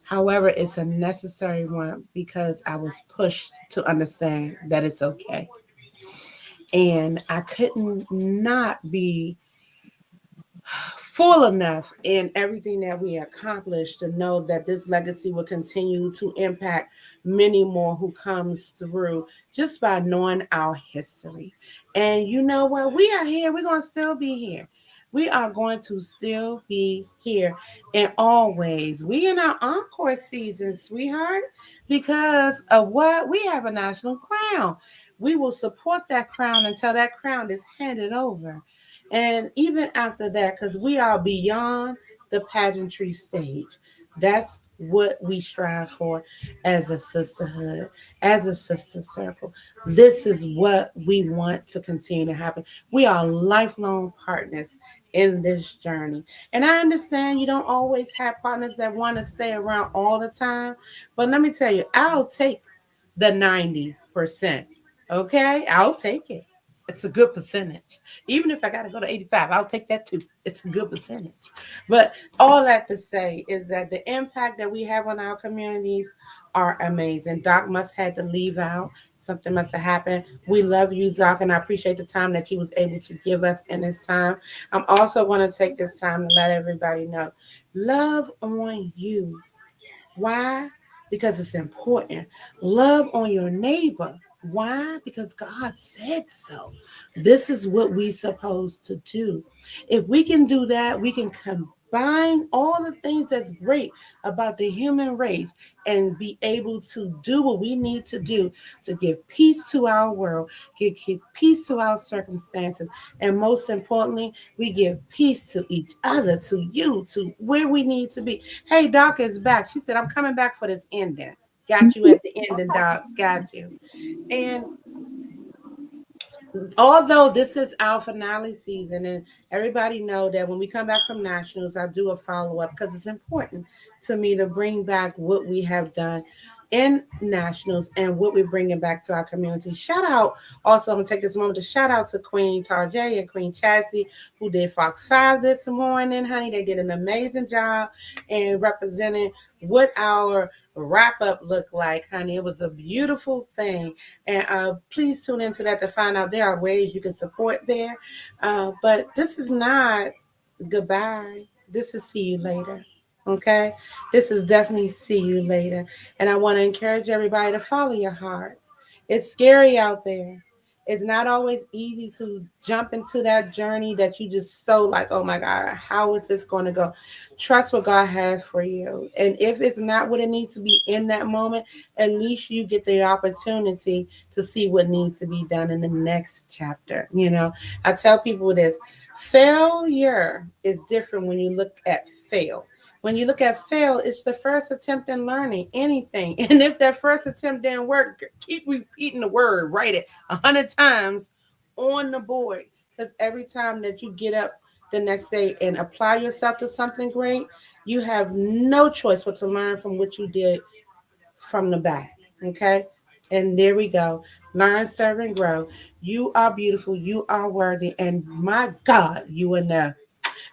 However, it's a necessary one because I was pushed to understand that it's okay. And I couldn't not be full enough in everything that we accomplished to know that this legacy will continue to impact many more who comes through just by knowing our history. And you know what? We are here. We're going to still be here. We are going to still be here in all ways. We in our encore season, sweetheart, because of what? We have a national crown. We will support that crown until that crown is handed over. And even after that, because we are beyond the pageantry stage, that's what we strive for as a sisterhood, as a sister circle. This is what we want to continue to happen. We are lifelong partners in this journey. And I understand you don't always have partners that want to stay around all the time. But let me tell you, I'll take the 90%. Okay? I'll take it. It's a good percentage. Even if I got to go to 85, I'll take that too. It's a good percentage. But all that to say is that the impact that we have on our communities are amazing. Doc must had to leave out. Something must have happened. We love you, Doc, and I appreciate the time that you was able to give us in this time. I'm also going to take this time to let everybody know, love on you. Yes. Why? Because it's important. Love on your neighbor. Why? Because God said so. This is what we supposed to do. If we can do that, we can combine all the things that's great about the human race and be able to do what we need to do to give peace to our world, give peace to our circumstances, and most importantly, we give peace to each other, to you, to where we need to be. Hey, Doc is back. She said, I'm coming back for this ending. Got you at the ending, Doc. Got you. And although this is our finale season, and everybody know that when we come back from nationals, I do a follow-up because it's important to me to bring back what we have done in nationals and what we're bringing back to our community. Shout out also, I'm gonna take this moment to shout out to Queen Tarjay and Queen Chassie who did Fox 5 this morning. Honey, they did an amazing job in representing what our wrap up looked like. Honey, it was a beautiful thing. And please tune into that to find out there are ways you can support there. But this is not goodbye. This is see you later. Okay? This is definitely see you later. And I want to encourage everybody to follow your heart. It's scary out there. It's not always easy to jump into that journey that you just so like, oh my God, how is this going to go? Trust what God has for you. And if it's not what it needs to be in that moment, at least you get the opportunity to see what needs to be done in the next chapter. You know, I tell people this: failure is different when you look at fail. When you look at fail, it's the first attempt in learning anything. And if that first attempt didn't work, keep repeating the word, write it 100 times on the board. Because every time that you get up the next day and apply yourself to something great, you have no choice but to learn from what you did from the back. Okay? And there we go. Learn, serve, and grow. You are beautiful. You are worthy. And my God, you are enough.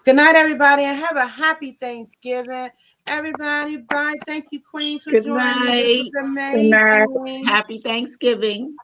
Good night, everybody, and have a happy Thanksgiving. Everybody, bye. Thank you, Queens, for Good joining me. This was night. Good night. amazing. Happy Thanksgiving.